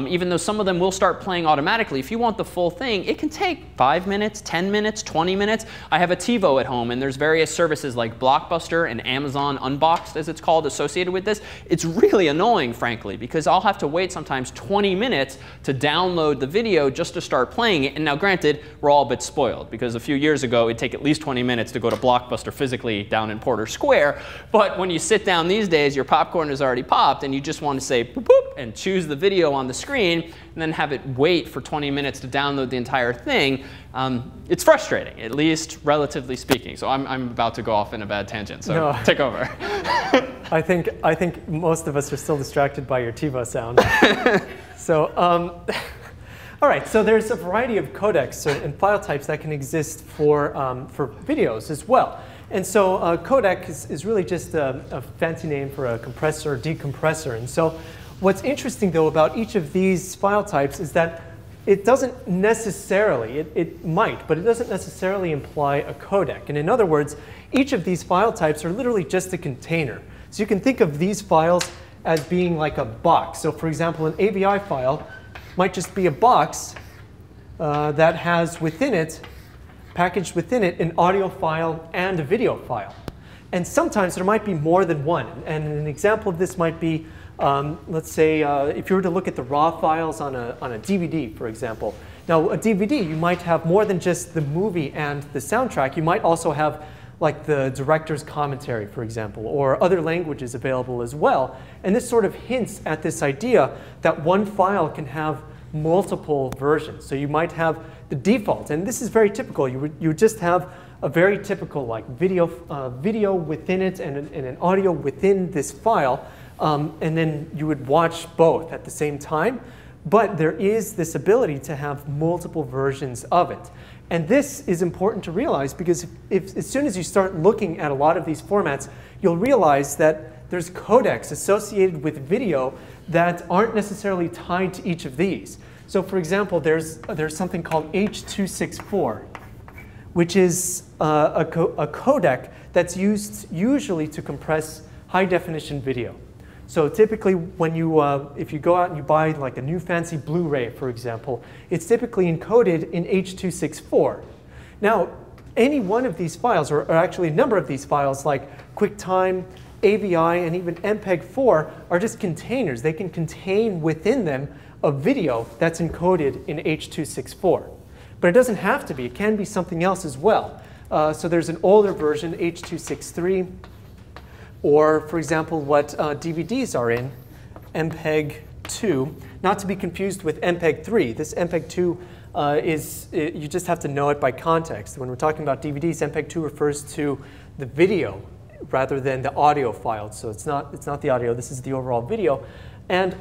even though some of them will start playing automatically, if you want the full thing, it can take 5 minutes, 10 minutes, 20 minutes. I have a TiVo at home, and there's various services like Blockbuster and Amazon Unboxed, as it's called, associated with this. It's really annoying, frankly, because I'll have to wait sometimes 20 minutes to download the video just to start playing it. And now, granted, we're all a bit spoiled, because a few years ago, it'd take at least 20 minutes to go to Blockbuster physically down in Porter Square. But when you sit down these days, your popcorn is already popped, and you just want to say boop, boop, and choose the video on the screen, and then have it wait for 20 minutes to download the entire thing. It's frustrating, at least relatively speaking. So I'm about to go off in a bad tangent, so no. Take over.
I think most of us are still distracted by your TiVo sound. So, all right, so there's a variety of codecs and file types that can exist for videos as well. And so codec is really just a fancy name for a compressor or decompressor. And so what's interesting, though, about each of these file types is that it doesn't necessarily, it might, but it doesn't necessarily imply a codec. And in other words, each of these file types are literally just a container. So you can think of these files as being like a box. So for example, an AVI file might just be a box that has within it, packaged within it, an audio file and a video file. And sometimes there might be more than one. And an example of this might be, let's say, if you were to look at the raw files on a DVD, for example. Now, a DVD, you might have more than just the movie and the soundtrack. You might also have like the director's commentary, for example, or other languages available as well. And this sort of hints at this idea that one file can have multiple versions. So you might have the default, and this is very typical. You would just have a very typical like video within it and an audio within this file. And then you would watch both at the same time. But there is this ability to have multiple versions of it. And this is important to realize because as soon as you start looking at a lot of these formats, you'll realize that there's codecs associated with video that aren't necessarily tied to each of these. So for example, there's something called H.264, which is a codec that's used usually to compress high-definition video. So typically, when you, if you go out and you buy like a new fancy Blu-ray, for example, it's typically encoded in H.264. Now, any one of these files, or actually a number of these files, like QuickTime, AVI, and even MPEG-4, are just containers. They can contain within them a video that's encoded in H.264. But it doesn't have to be. It can be something else as well. So there's an older version, H.263. Or, for example, what DVDs are in, MPEG-2, not to be confused with MPEG-3. This MPEG-2 you just have to know it by context. When we're talking about DVDs, MPEG-2 refers to the video rather than the audio file. So it's not the audio, this is the overall video. And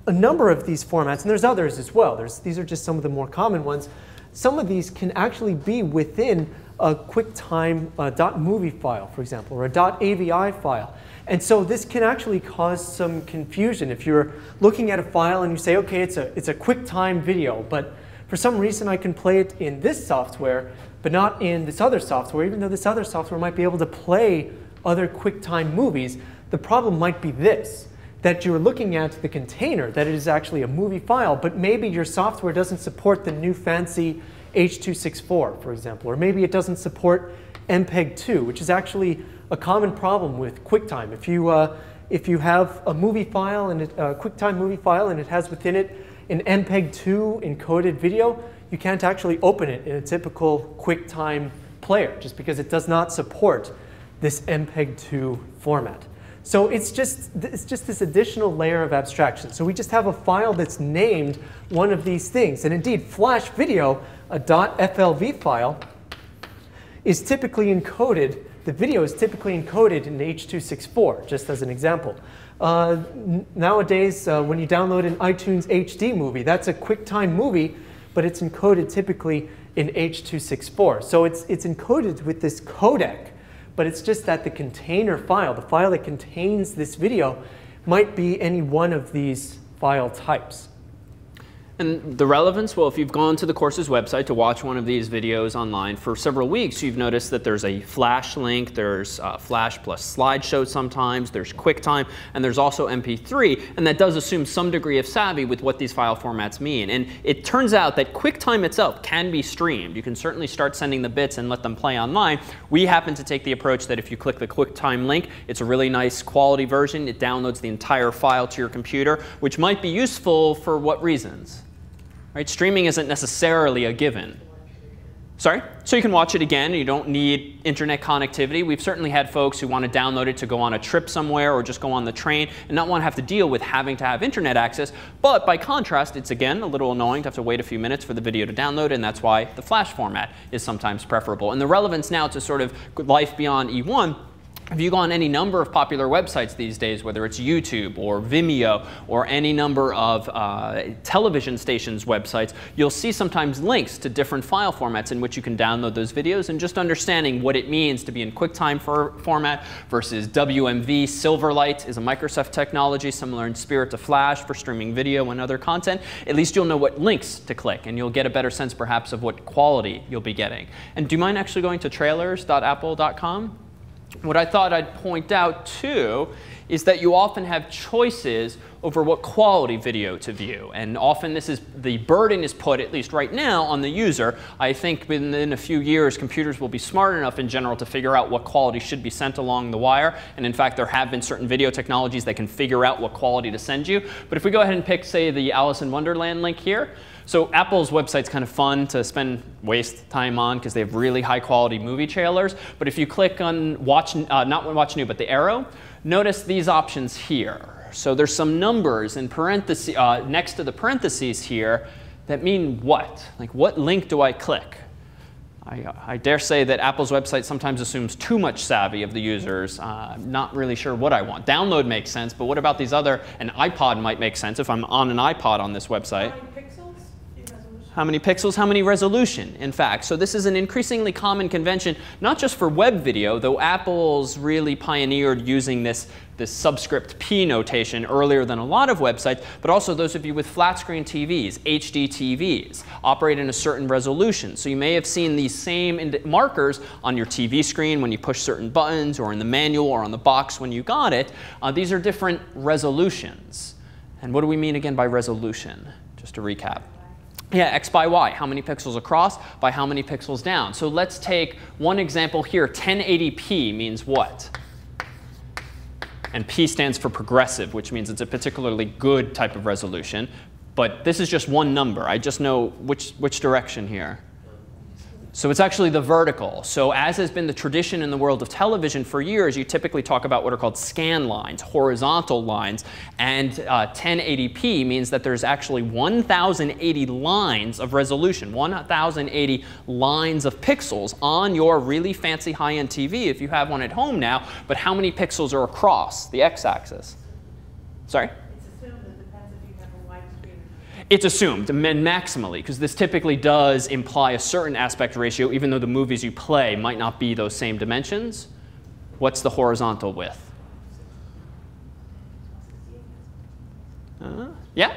a number of these formats, and there's others as well. These are just some of the more common ones. Some of these can actually be within a QuickTime .movie file, for example, or a .avi file. And so this can actually cause some confusion. If you're looking at a file and you say, okay, it's a QuickTime video, but for some reason I can play it in this software, but not in this other software, even though this other software might be able to play other QuickTime movies, the problem might be this, that you're looking at the container, that it is actually a movie file, but maybe your software doesn't support the new fancy H.264, for example, or maybe it doesn't support MPEG-2, which is actually a common problem with QuickTime. If you have a movie file, and a QuickTime movie file, and it has within it an MPEG-2 encoded video, you can't actually open it in a typical QuickTime player, just because it does not support this MPEG-2 format. So it's just this additional layer of abstraction. So we just have a file that's named one of these things. And indeed, Flash Video, a .flv file, is typically encoded, the video is typically encoded in H.264, just as an example. Nowadays, when you download an iTunes HD movie, that's a QuickTime movie, but it's encoded typically in H.264. So it's encoded with this codec. But it's just that the container file, the file that contains this video, might be any one of these file types.
And the relevance, well, if you've gone to the course's website to watch one of these videos online for several weeks, you've noticed that there's a Flash link, there's Flash plus slideshow sometimes, there's QuickTime, and there's also MP3. And that does assume some degree of savvy with what these file formats mean. And it turns out that QuickTime itself can be streamed. You can certainly start sending the bits and let them play online. We happen to take the approach that if you click the QuickTime link, it's a really nice quality version. It downloads the entire file to your computer, which might be useful for what reasons? Right? Streaming isn't necessarily a given. Sorry? So you can watch it again. You don't need internet connectivity. We've certainly had folks who want to download it to go on a trip somewhere or just go on the train and not want to have to deal with having to have internet access. But by contrast, it's again a little annoying to have to wait a few minutes for the video to download, and that's why the Flash format is sometimes preferable. And the relevance now to sort of life beyond E1, if you go on any number of popular websites these days, whether it's YouTube or Vimeo or any number of television stations' websites, you'll see sometimes links to different file formats in which you can download those videos, and just understanding what it means to be in QuickTime format versus WMV. Silverlight is a Microsoft technology similar in spirit to Flash for streaming video and other content. At least you'll know what links to click, and you'll get a better sense perhaps of what quality you'll be getting. And do you mind actually going to trailers.apple.com? What I thought I'd point out, too, is that you often have choices over what quality video to view. And often the burden is put, at least right now, on the user. I think within a few years, computers will be smart enough in general to figure out what quality should be sent along the wire. And in fact, there have been certain video technologies that can figure out what quality to send you. But if we go ahead and pick, say, the Alice in Wonderland link here, so Apple's website's kind of fun to waste time on because they have really high quality movie trailers. But if you click on not Watch New, but the arrow, notice these options here. So there's some numbers in parentheses next to the parentheses here that mean what? Like, what link do I click? I dare say that Apple's website sometimes assumes too much savvy of the users. Not really sure what I want. Download makes sense, but what about these other? An iPod might make sense if I'm on an iPod on this website. How many pixels? How many resolution, in fact. So this is an increasingly common convention, not just for web video, though Apple's really pioneered using this subscript P notation earlier than a lot of websites, but also those of you with flat screen TVs, HD TVs, operate in a certain resolution. So you may have seen these same markers on your TV screen when you push certain buttons, or in the manual, or on the box when you got it. These are different resolutions. And what do we mean again by resolution? Just to recap. Yeah, X by Y, how many pixels across by how many pixels down. So let's take one example here. 1080p means what? And P stands for progressive, which means it's a particularly good type of resolution. But this is just one number. I just know which direction here. So it's actually the vertical. So as has been the tradition in the world of television for years, you typically talk about what are called scan lines, horizontal lines. And 1080p means that there's actually 1,080 lines of resolution, 1,080 lines of pixels on your really fancy high-end TV if you have one at home now. But how many pixels are across the x-axis? Sorry? It's assumed, maximally, because this typically does imply a certain aspect ratio, even though the movies you play might not be those same dimensions. What's the horizontal width? Yeah?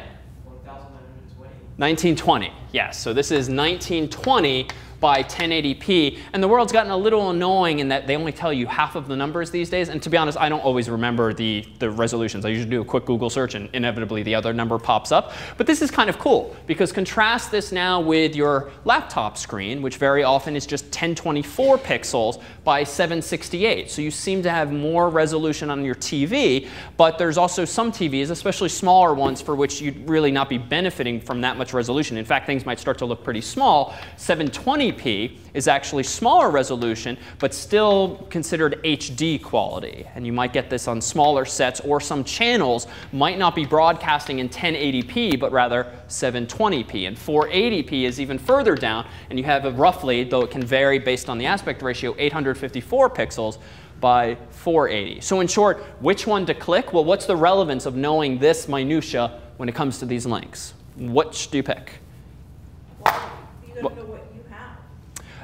1920. Yes, so this is 1920 by 1080p. And the world's gotten a little annoying in that they only tell you half of the numbers these days. And to be honest, I don't always remember the resolutions. I usually do a quick Google search, and inevitably the other number pops up. But this is kind of cool, because contrast this now with your laptop screen, which very often is just 1024 pixels by 768. So you seem to have more resolution on your TV. But there's also some TVs, especially smaller ones, for which you'd really not be benefiting from that much resolution. In fact, things might start to look pretty small. 720p is actually smaller resolution, but still considered HD quality. And you might get this on smaller sets, or some channels might not be broadcasting in 1080p, but rather 720p. And 480p is even further down, and you have roughly, though it can vary based on the aspect ratio, 854 pixels by 480. So in short, which one to click? Well, what's the relevance of knowing this minutia when it comes to these links? Which do you pick?
Well, you don't know what you have.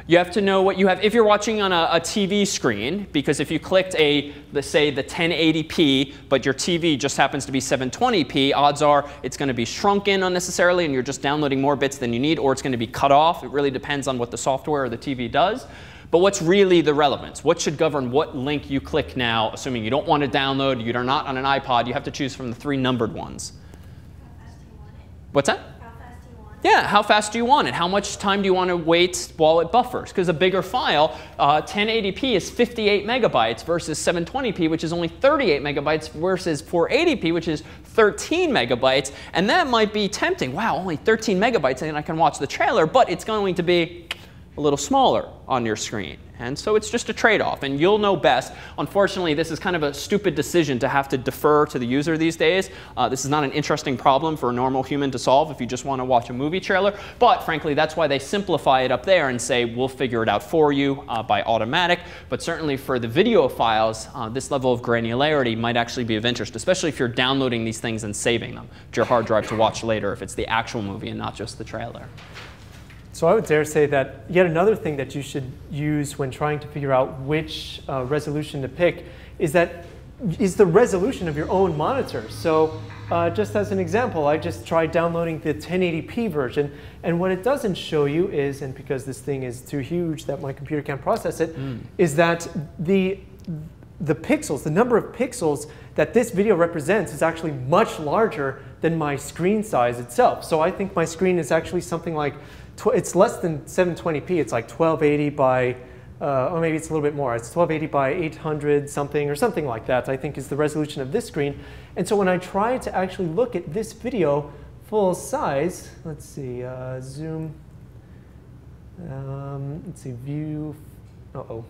You have to know what you have if you're watching on a TV screen, because if you clicked let's say the 1080p, but your TV just happens to be 720p, odds are it's going to be shrunken unnecessarily and you're just downloading more bits than you need, or it's going to be cut off. It really depends on what the software or the TV does. But what's really the relevance? What should govern what link you click now, assuming you don't want to download, you're not on an iPod, you have to choose from the 3 numbered ones.
How fast do you want it?
What's that?
How fast do you want it?
Yeah, how fast do you want it? How much time do you want to wait while it buffers? Because a bigger file, 1080p is 58 megabytes versus 720p, which is only 38 megabytes, versus 480p, which is 13 megabytes. And that might be tempting. Wow, only 13 megabytes, and I can watch the trailer, but it's going to be a little smaller on your screen. And so it's just a trade-off, and you'll know best. Unfortunately, this is kind of a stupid decision to have to defer to the user these days. This is not an interesting problem for a normal human to solve if you just want to watch a movie trailer. But frankly, that's why they simplify it up there and say, we'll figure it out for you by automatic. But certainly for the video files, this level of granularity might actually be of interest, especially if you're downloading these things and saving them to your hard drive to watch later if it's the actual movie and not just the trailer.
So I would dare say that yet another thing that you should use when trying to figure out which resolution to pick is the resolution of your own monitor. So just as an example, I just tried downloading the 1080p version, and what it doesn't show you is, and because this thing is too huge that my computer can't process it, is that the pixels, the number of pixels that this video represents is actually much larger than my screen size itself. So I think my screen is actually something like, it's less than 720p. It's like 1280 by, or maybe it's a little bit more. It's 1280 by 800 something or something like that, I think is the resolution of this screen. And so when I try to actually look at this video full size, let's see, zoom, let's see, view, uh-oh.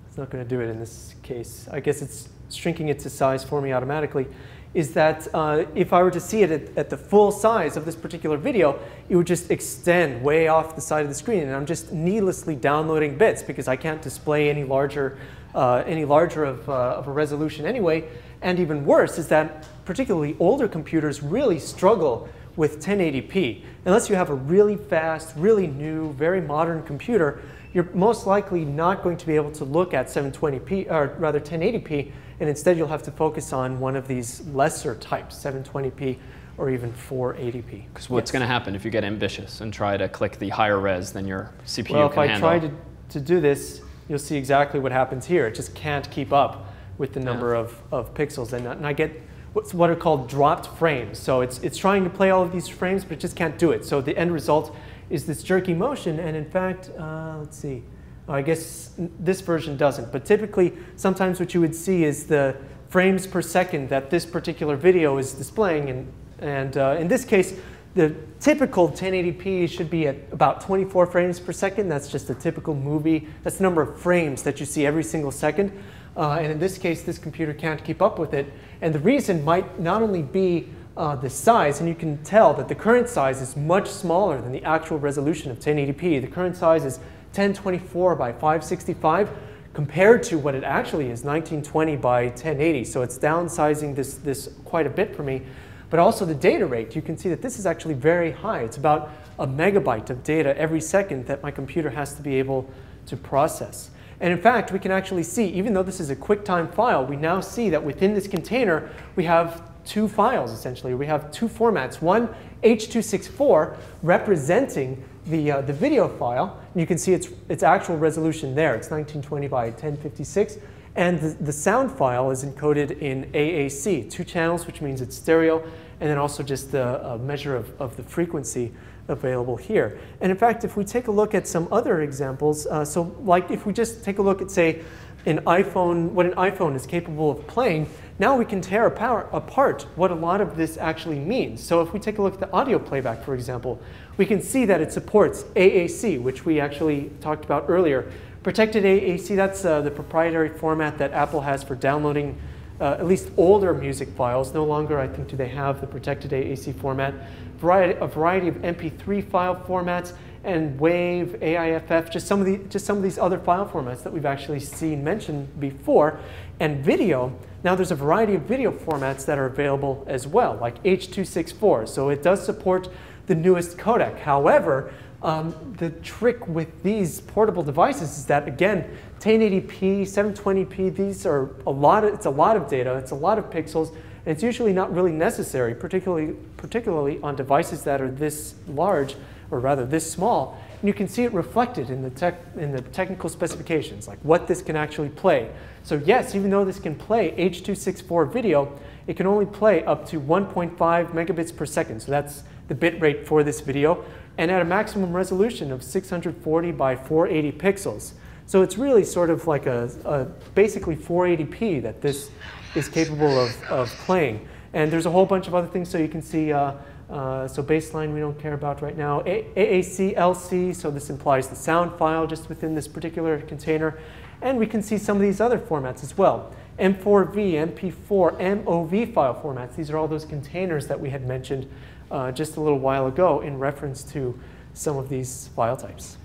It's not going to do it in this case. I guess it's shrinking it to size for me automatically. Is that if I were to see it at the full size of this particular video, it would just extend way off the side of the screen. And I'm just needlessly downloading bits because I can't display any larger of a resolution anyway. And even worse is that particularly older computers really struggle with 1080p. Unless you have a really fast, really new, very modern computer, you're most likely not going to be able to look at 720p, or rather 1080p, and instead you'll have to focus on one of these lesser types, 720p or even 480p.
Because what's going to happen if you get ambitious and try to click the higher res than your CPU can handle?
Well, if I try to do this, you'll see exactly what happens here. It just can't keep up with the number of pixels, and I get what are called dropped frames. So it's trying to play all of these frames, but it just can't do it. So the end result is this jerky motion, and in fact, let's see. I guess this version doesn't, but typically, sometimes what you would see is the frames per second that this particular video is displaying, and in this case, the typical 1080p should be at about 24 frames per second. That's just a typical movie. That's the number of frames that you see every single second, and in this case, this computer can't keep up with it, and the reason might not only be the size, and you can tell that the current size is much smaller than the actual resolution of 1080p. The current size is 1024 by 565 compared to what it actually is, 1920 by 1080. So it's downsizing this quite a bit for me. But also the data rate, you can see that this is actually very high. It's about a megabyte of data every second that my computer has to be able to process. And in fact, we can actually see, even though this is a QuickTime file, we now see that within this container, we have 2 files, essentially. We have 2 formats. One, H.264, representing the video file. And you can see its actual resolution there. It's 1920 by 1056. And the sound file is encoded in AAC, 2 channels, which means it's stereo, and then also just the measure of the frequency available here. And in fact, if we take a look at some other examples, so like if we just take a look at, say, what an iPhone is capable of playing, now we can tear apart what a lot of this actually means. So if we take a look at the audio playback, for example, we can see that it supports AAC, which we actually talked about earlier. Protected AAC, that's the proprietary format that Apple has for downloading at least older music files. No longer, I think, do they have the protected AAC format. A variety of MP3 file formats, and WAV, AIFF, just some of these other file formats that we've actually seen mentioned before. And video, now there's a variety of video formats that are available as well, like H.264. So it does support the newest codec. However, the trick with these portable devices is that, again, 1080p, 720p, these are it's a lot of data, it's a lot of pixels, and it's usually not really necessary, particularly on devices that are this large, or rather this small. And you can see it reflected in the technical specifications, like what this can actually play. So yes, even though this can play H.264 video, it can only play up to 1.5 megabits per second. So that's the bit rate for this video, and at a maximum resolution of 640 by 480 pixels. So it's really sort of like a basically 480p that this is capable of playing. And there's a whole bunch of other things. So you can see, so baseline we don't care about right now. AAC, LC, so this implies the sound file just within this particular container. And we can see some of these other formats as well. M4V, MP4, MOV file formats. These are all those containers that we had mentioned just a little while ago in reference to some of these file types.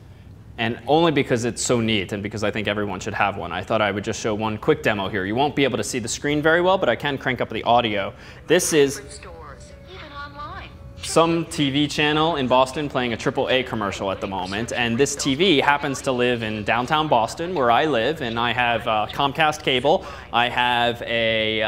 And only because it's so neat and because I think everyone should have one, I thought I would just show one quick demo here. You won't be able to see the screen very well, but I can crank up the audio. This is some TV channel in Boston playing a AAA commercial at the moment. And this TV happens to live in downtown Boston, where I live. And I have Comcast cable. I have a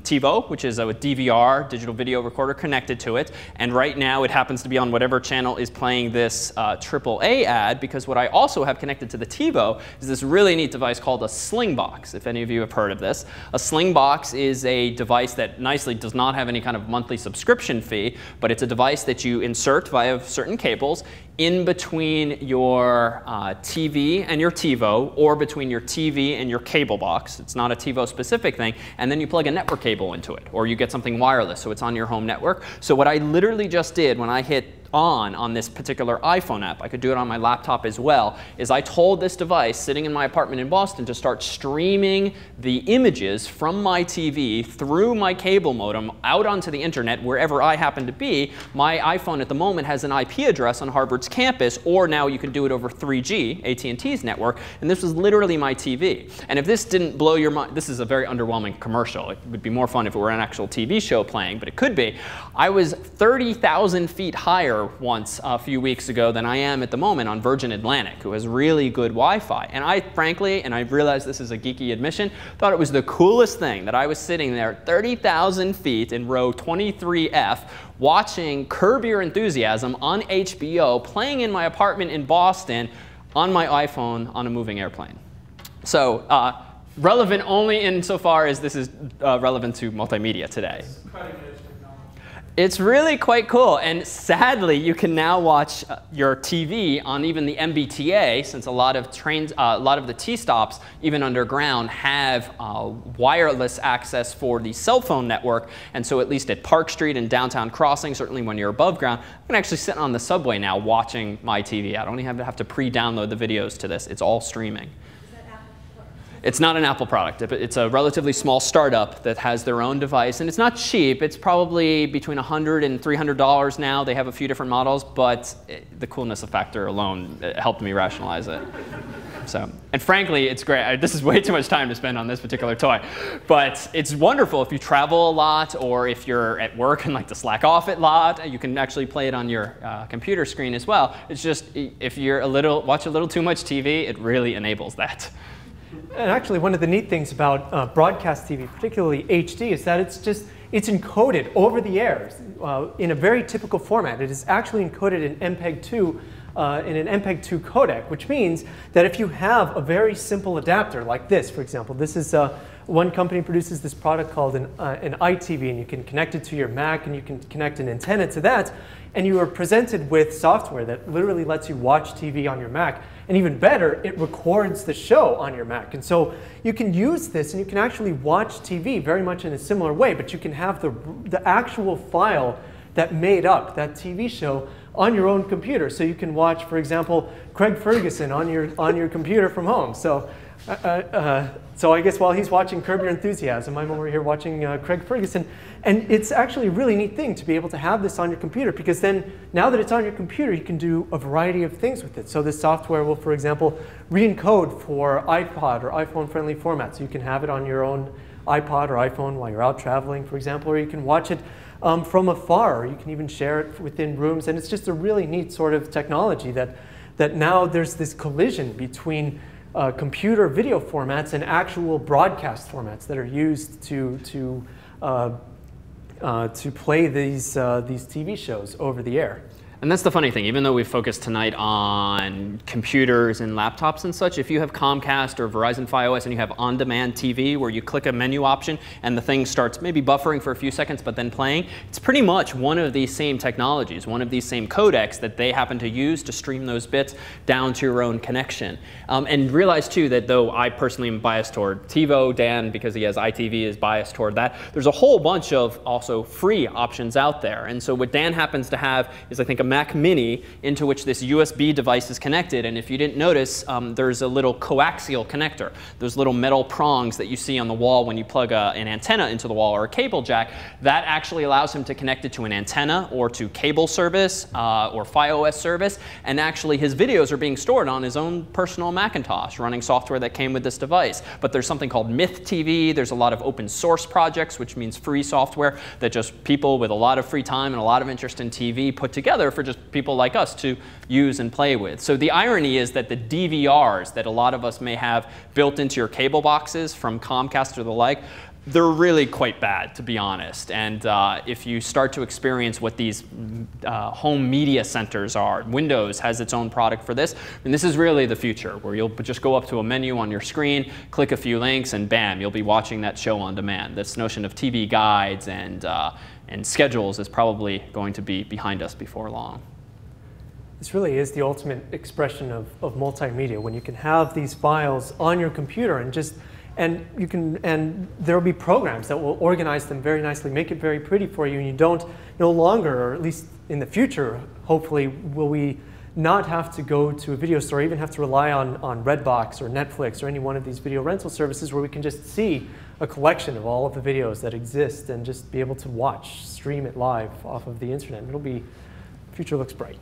TiVo, which is a DVR, digital video recorder, connected to it. And right now, it happens to be on whatever channel is playing this AAA ad, because what I also have connected to the TiVo is this really neat device called a Slingbox, if any of you have heard of this. A Slingbox is a device that nicely does not have any kind of monthly subscription fee, but it's a device that you insert via certain cables in between your TV and your TiVo, or between your TV and your cable box. It's not a TiVo specific thing. And then you plug a network cable into it, or you get something wireless, so it's on your home network. So what I literally just did when I hit on this particular iPhone app, I could do it on my laptop as well, is I told this device sitting in my apartment in Boston to start streaming the images from my TV through my cable modem out onto the internet wherever I happen to be. My iPhone at the moment has an IP address on Harvard's campus, or now you can do it over 3G, AT&T's network, and this was literally my TV. And if this didn't blow your mind, this is a very underwhelming commercial. It would be more fun if it were an actual TV show playing, but it could be. I was 30,000 feet higher once a few weeks ago than I am at the moment on Virgin Atlantic, who has really good Wi-Fi. And I frankly, and I realize this is a geeky admission, thought it was the coolest thing that I was sitting there 30,000 feet in row 23F watching Curb Your Enthusiasm on HBO, playing in my apartment in Boston on my iPhone on a moving airplane. So relevant only insofar as this is relevant to multimedia today. It's really quite cool. And sadly, you can now watch your TV on even the MBTA, since a lot of trains, a lot of the T-stops, even underground, have wireless access for the cell phone network. And so at least at Park Street and Downtown Crossing, certainly when you're above ground, I can actually sit on the subway now watching my TV. I don't even have to pre-download the videos to this. It's all streaming. It's not an Apple product. It's a relatively small startup that has their own device. And it's not cheap. It's probably between $100 and $300 now. They have a few different models, but the coolness factor alone helped me rationalize it. So, and frankly, it's great. This is way too much time to spend on this particular toy. But it's wonderful if you travel a lot, or if you're at work and like to slack off a lot. You can actually play it on your computer screen as well. It's just, if you're watch a little too much TV, it really enables that.
And actually, one of the neat things about broadcast TV, particularly HD, is that it's encoded over the air in a very typical format. It is actually encoded in MPEG-2 in an MPEG-2 codec, which means that if you have a very simple adapter like this, for example, this is one company produces this product called an iTV, and you can connect it to your Mac, and you can connect an antenna to that, and you are presented with software that literally lets you watch TV on your Mac. And even better, it records the show on your Mac. And so you can use this, and you can actually watch TV very much in a similar way, but you can have the actual file that made up that TV show on your own computer. So you can watch, for example, Craig Ferguson on your computer from home. So I guess while he's watching Curb Your Enthusiasm, I'm over here watching Craig Ferguson. And it's actually a really neat thing to be able to have this on your computer, because then now that it's on your computer, you can do a variety of things with it. So this software will, for example, re-encode for iPod or iPhone-friendly formats. So you can have it on your own iPod or iPhone while you're out traveling, for example, or you can watch it from afar. You can even share it within rooms, and it's just a really neat sort of technology that now there's this collision between computer video formats and actual broadcast formats that are used to play these TV shows over the air.
And that's the funny thing. Even though we focused tonight on computers and laptops and such, if you have Comcast or Verizon FiOS and you have on-demand TV where you click a menu option and the thing starts maybe buffering for a few seconds but then playing, it's pretty much one of these same technologies, one of these same codecs that they happen to use to stream those bits down to your own connection. And realize too that though I personally am biased toward TiVo, Dan, because he has ITV, is biased toward that, there's a whole bunch of also free options out there. And so what Dan happens to have is, I think, a Mac Mini into which this USB device is connected. And if you didn't notice, there's a little coaxial connector, those little metal prongs that you see on the wall when you plug an antenna into the wall or a cable jack. That actually allows him to connect it to an antenna or to cable service or FiOS service. And actually, his videos are being stored on his own personal Macintosh running software that came with this device. But there's something called Myth TV. There's a lot of open source projects, which means free software that just people with a lot of free time and a lot of interest in TV put together for just people like us to use and play with. So the irony is that the DVRs that a lot of us may have built into your cable boxes from Comcast or the like, they're really quite bad, to be honest. And if you start to experience what these home media centers are, Windows has its own product for this. And this is really the future, where you'll just go up to a menu on your screen, click a few links, and bam, you'll be watching that show on demand. This notion of TV guides and schedules is probably going to be behind us before long.
This really is the ultimate expression of multimedia, when you can have these files on your computer and there'll be programs that will organize them very nicely, make it very pretty for you, and you don't no longer, or at least in the future, hopefully, will we not have to go to a video store, even have to rely on Redbox or Netflix or any one of these video rental services where we can just see a collection of all of the videos that exist and just be able to stream it live off of the internet. Future looks bright.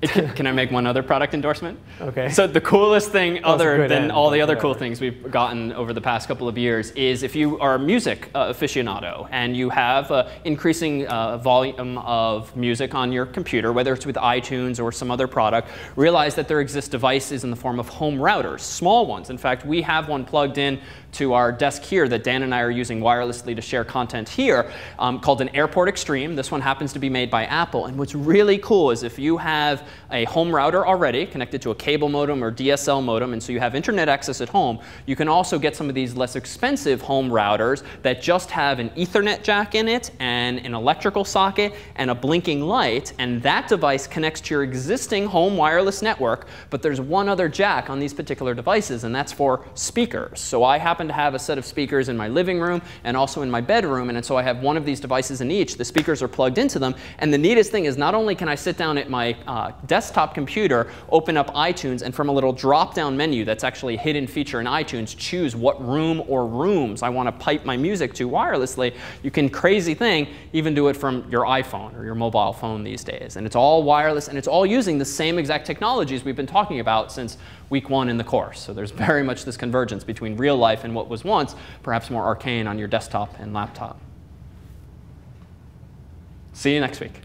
Can I make one other product endorsement?
Okay.
So the coolest thing, other than all the other cool
whatever.
things we've gotten over the past couple of years, is if you are a music aficionado and you have increasing volume of music on your computer, whether it's with iTunes or some other product, realize that there exist devices in the form of home routers, small ones. In fact, we have one plugged in to our desk here that Dan and I are using wirelessly to share content here, called an Airport Extreme. This one happens to be made by Apple. And what's really cool is if you have a home router already connected to a cable modem or DSL modem, and so you have internet access at home, you can also get some of these less expensive home routers that just have an Ethernet jack in it and an electrical socket and a blinking light, and that device connects to your existing home wireless network, but there's one other jack on these particular devices, and that's for speakers. So I happen to have a set of speakers in my living room and also in my bedroom, and so I have one of these devices in each. The speakers are plugged into them, and the neatest thing is not only can I sit down at my desktop computer, open up iTunes, and from a little drop-down menu that's actually a hidden feature in iTunes, choose what room or rooms I want to pipe my music to wirelessly. You can, crazy thing, even do it from your iPhone or your mobile phone these days. And it's all wireless, and it's all using the same exact technologies we've been talking about since week 1 in the course. So there's very much this convergence between real life and what was once perhaps more arcane on your desktop and laptop. See you next week.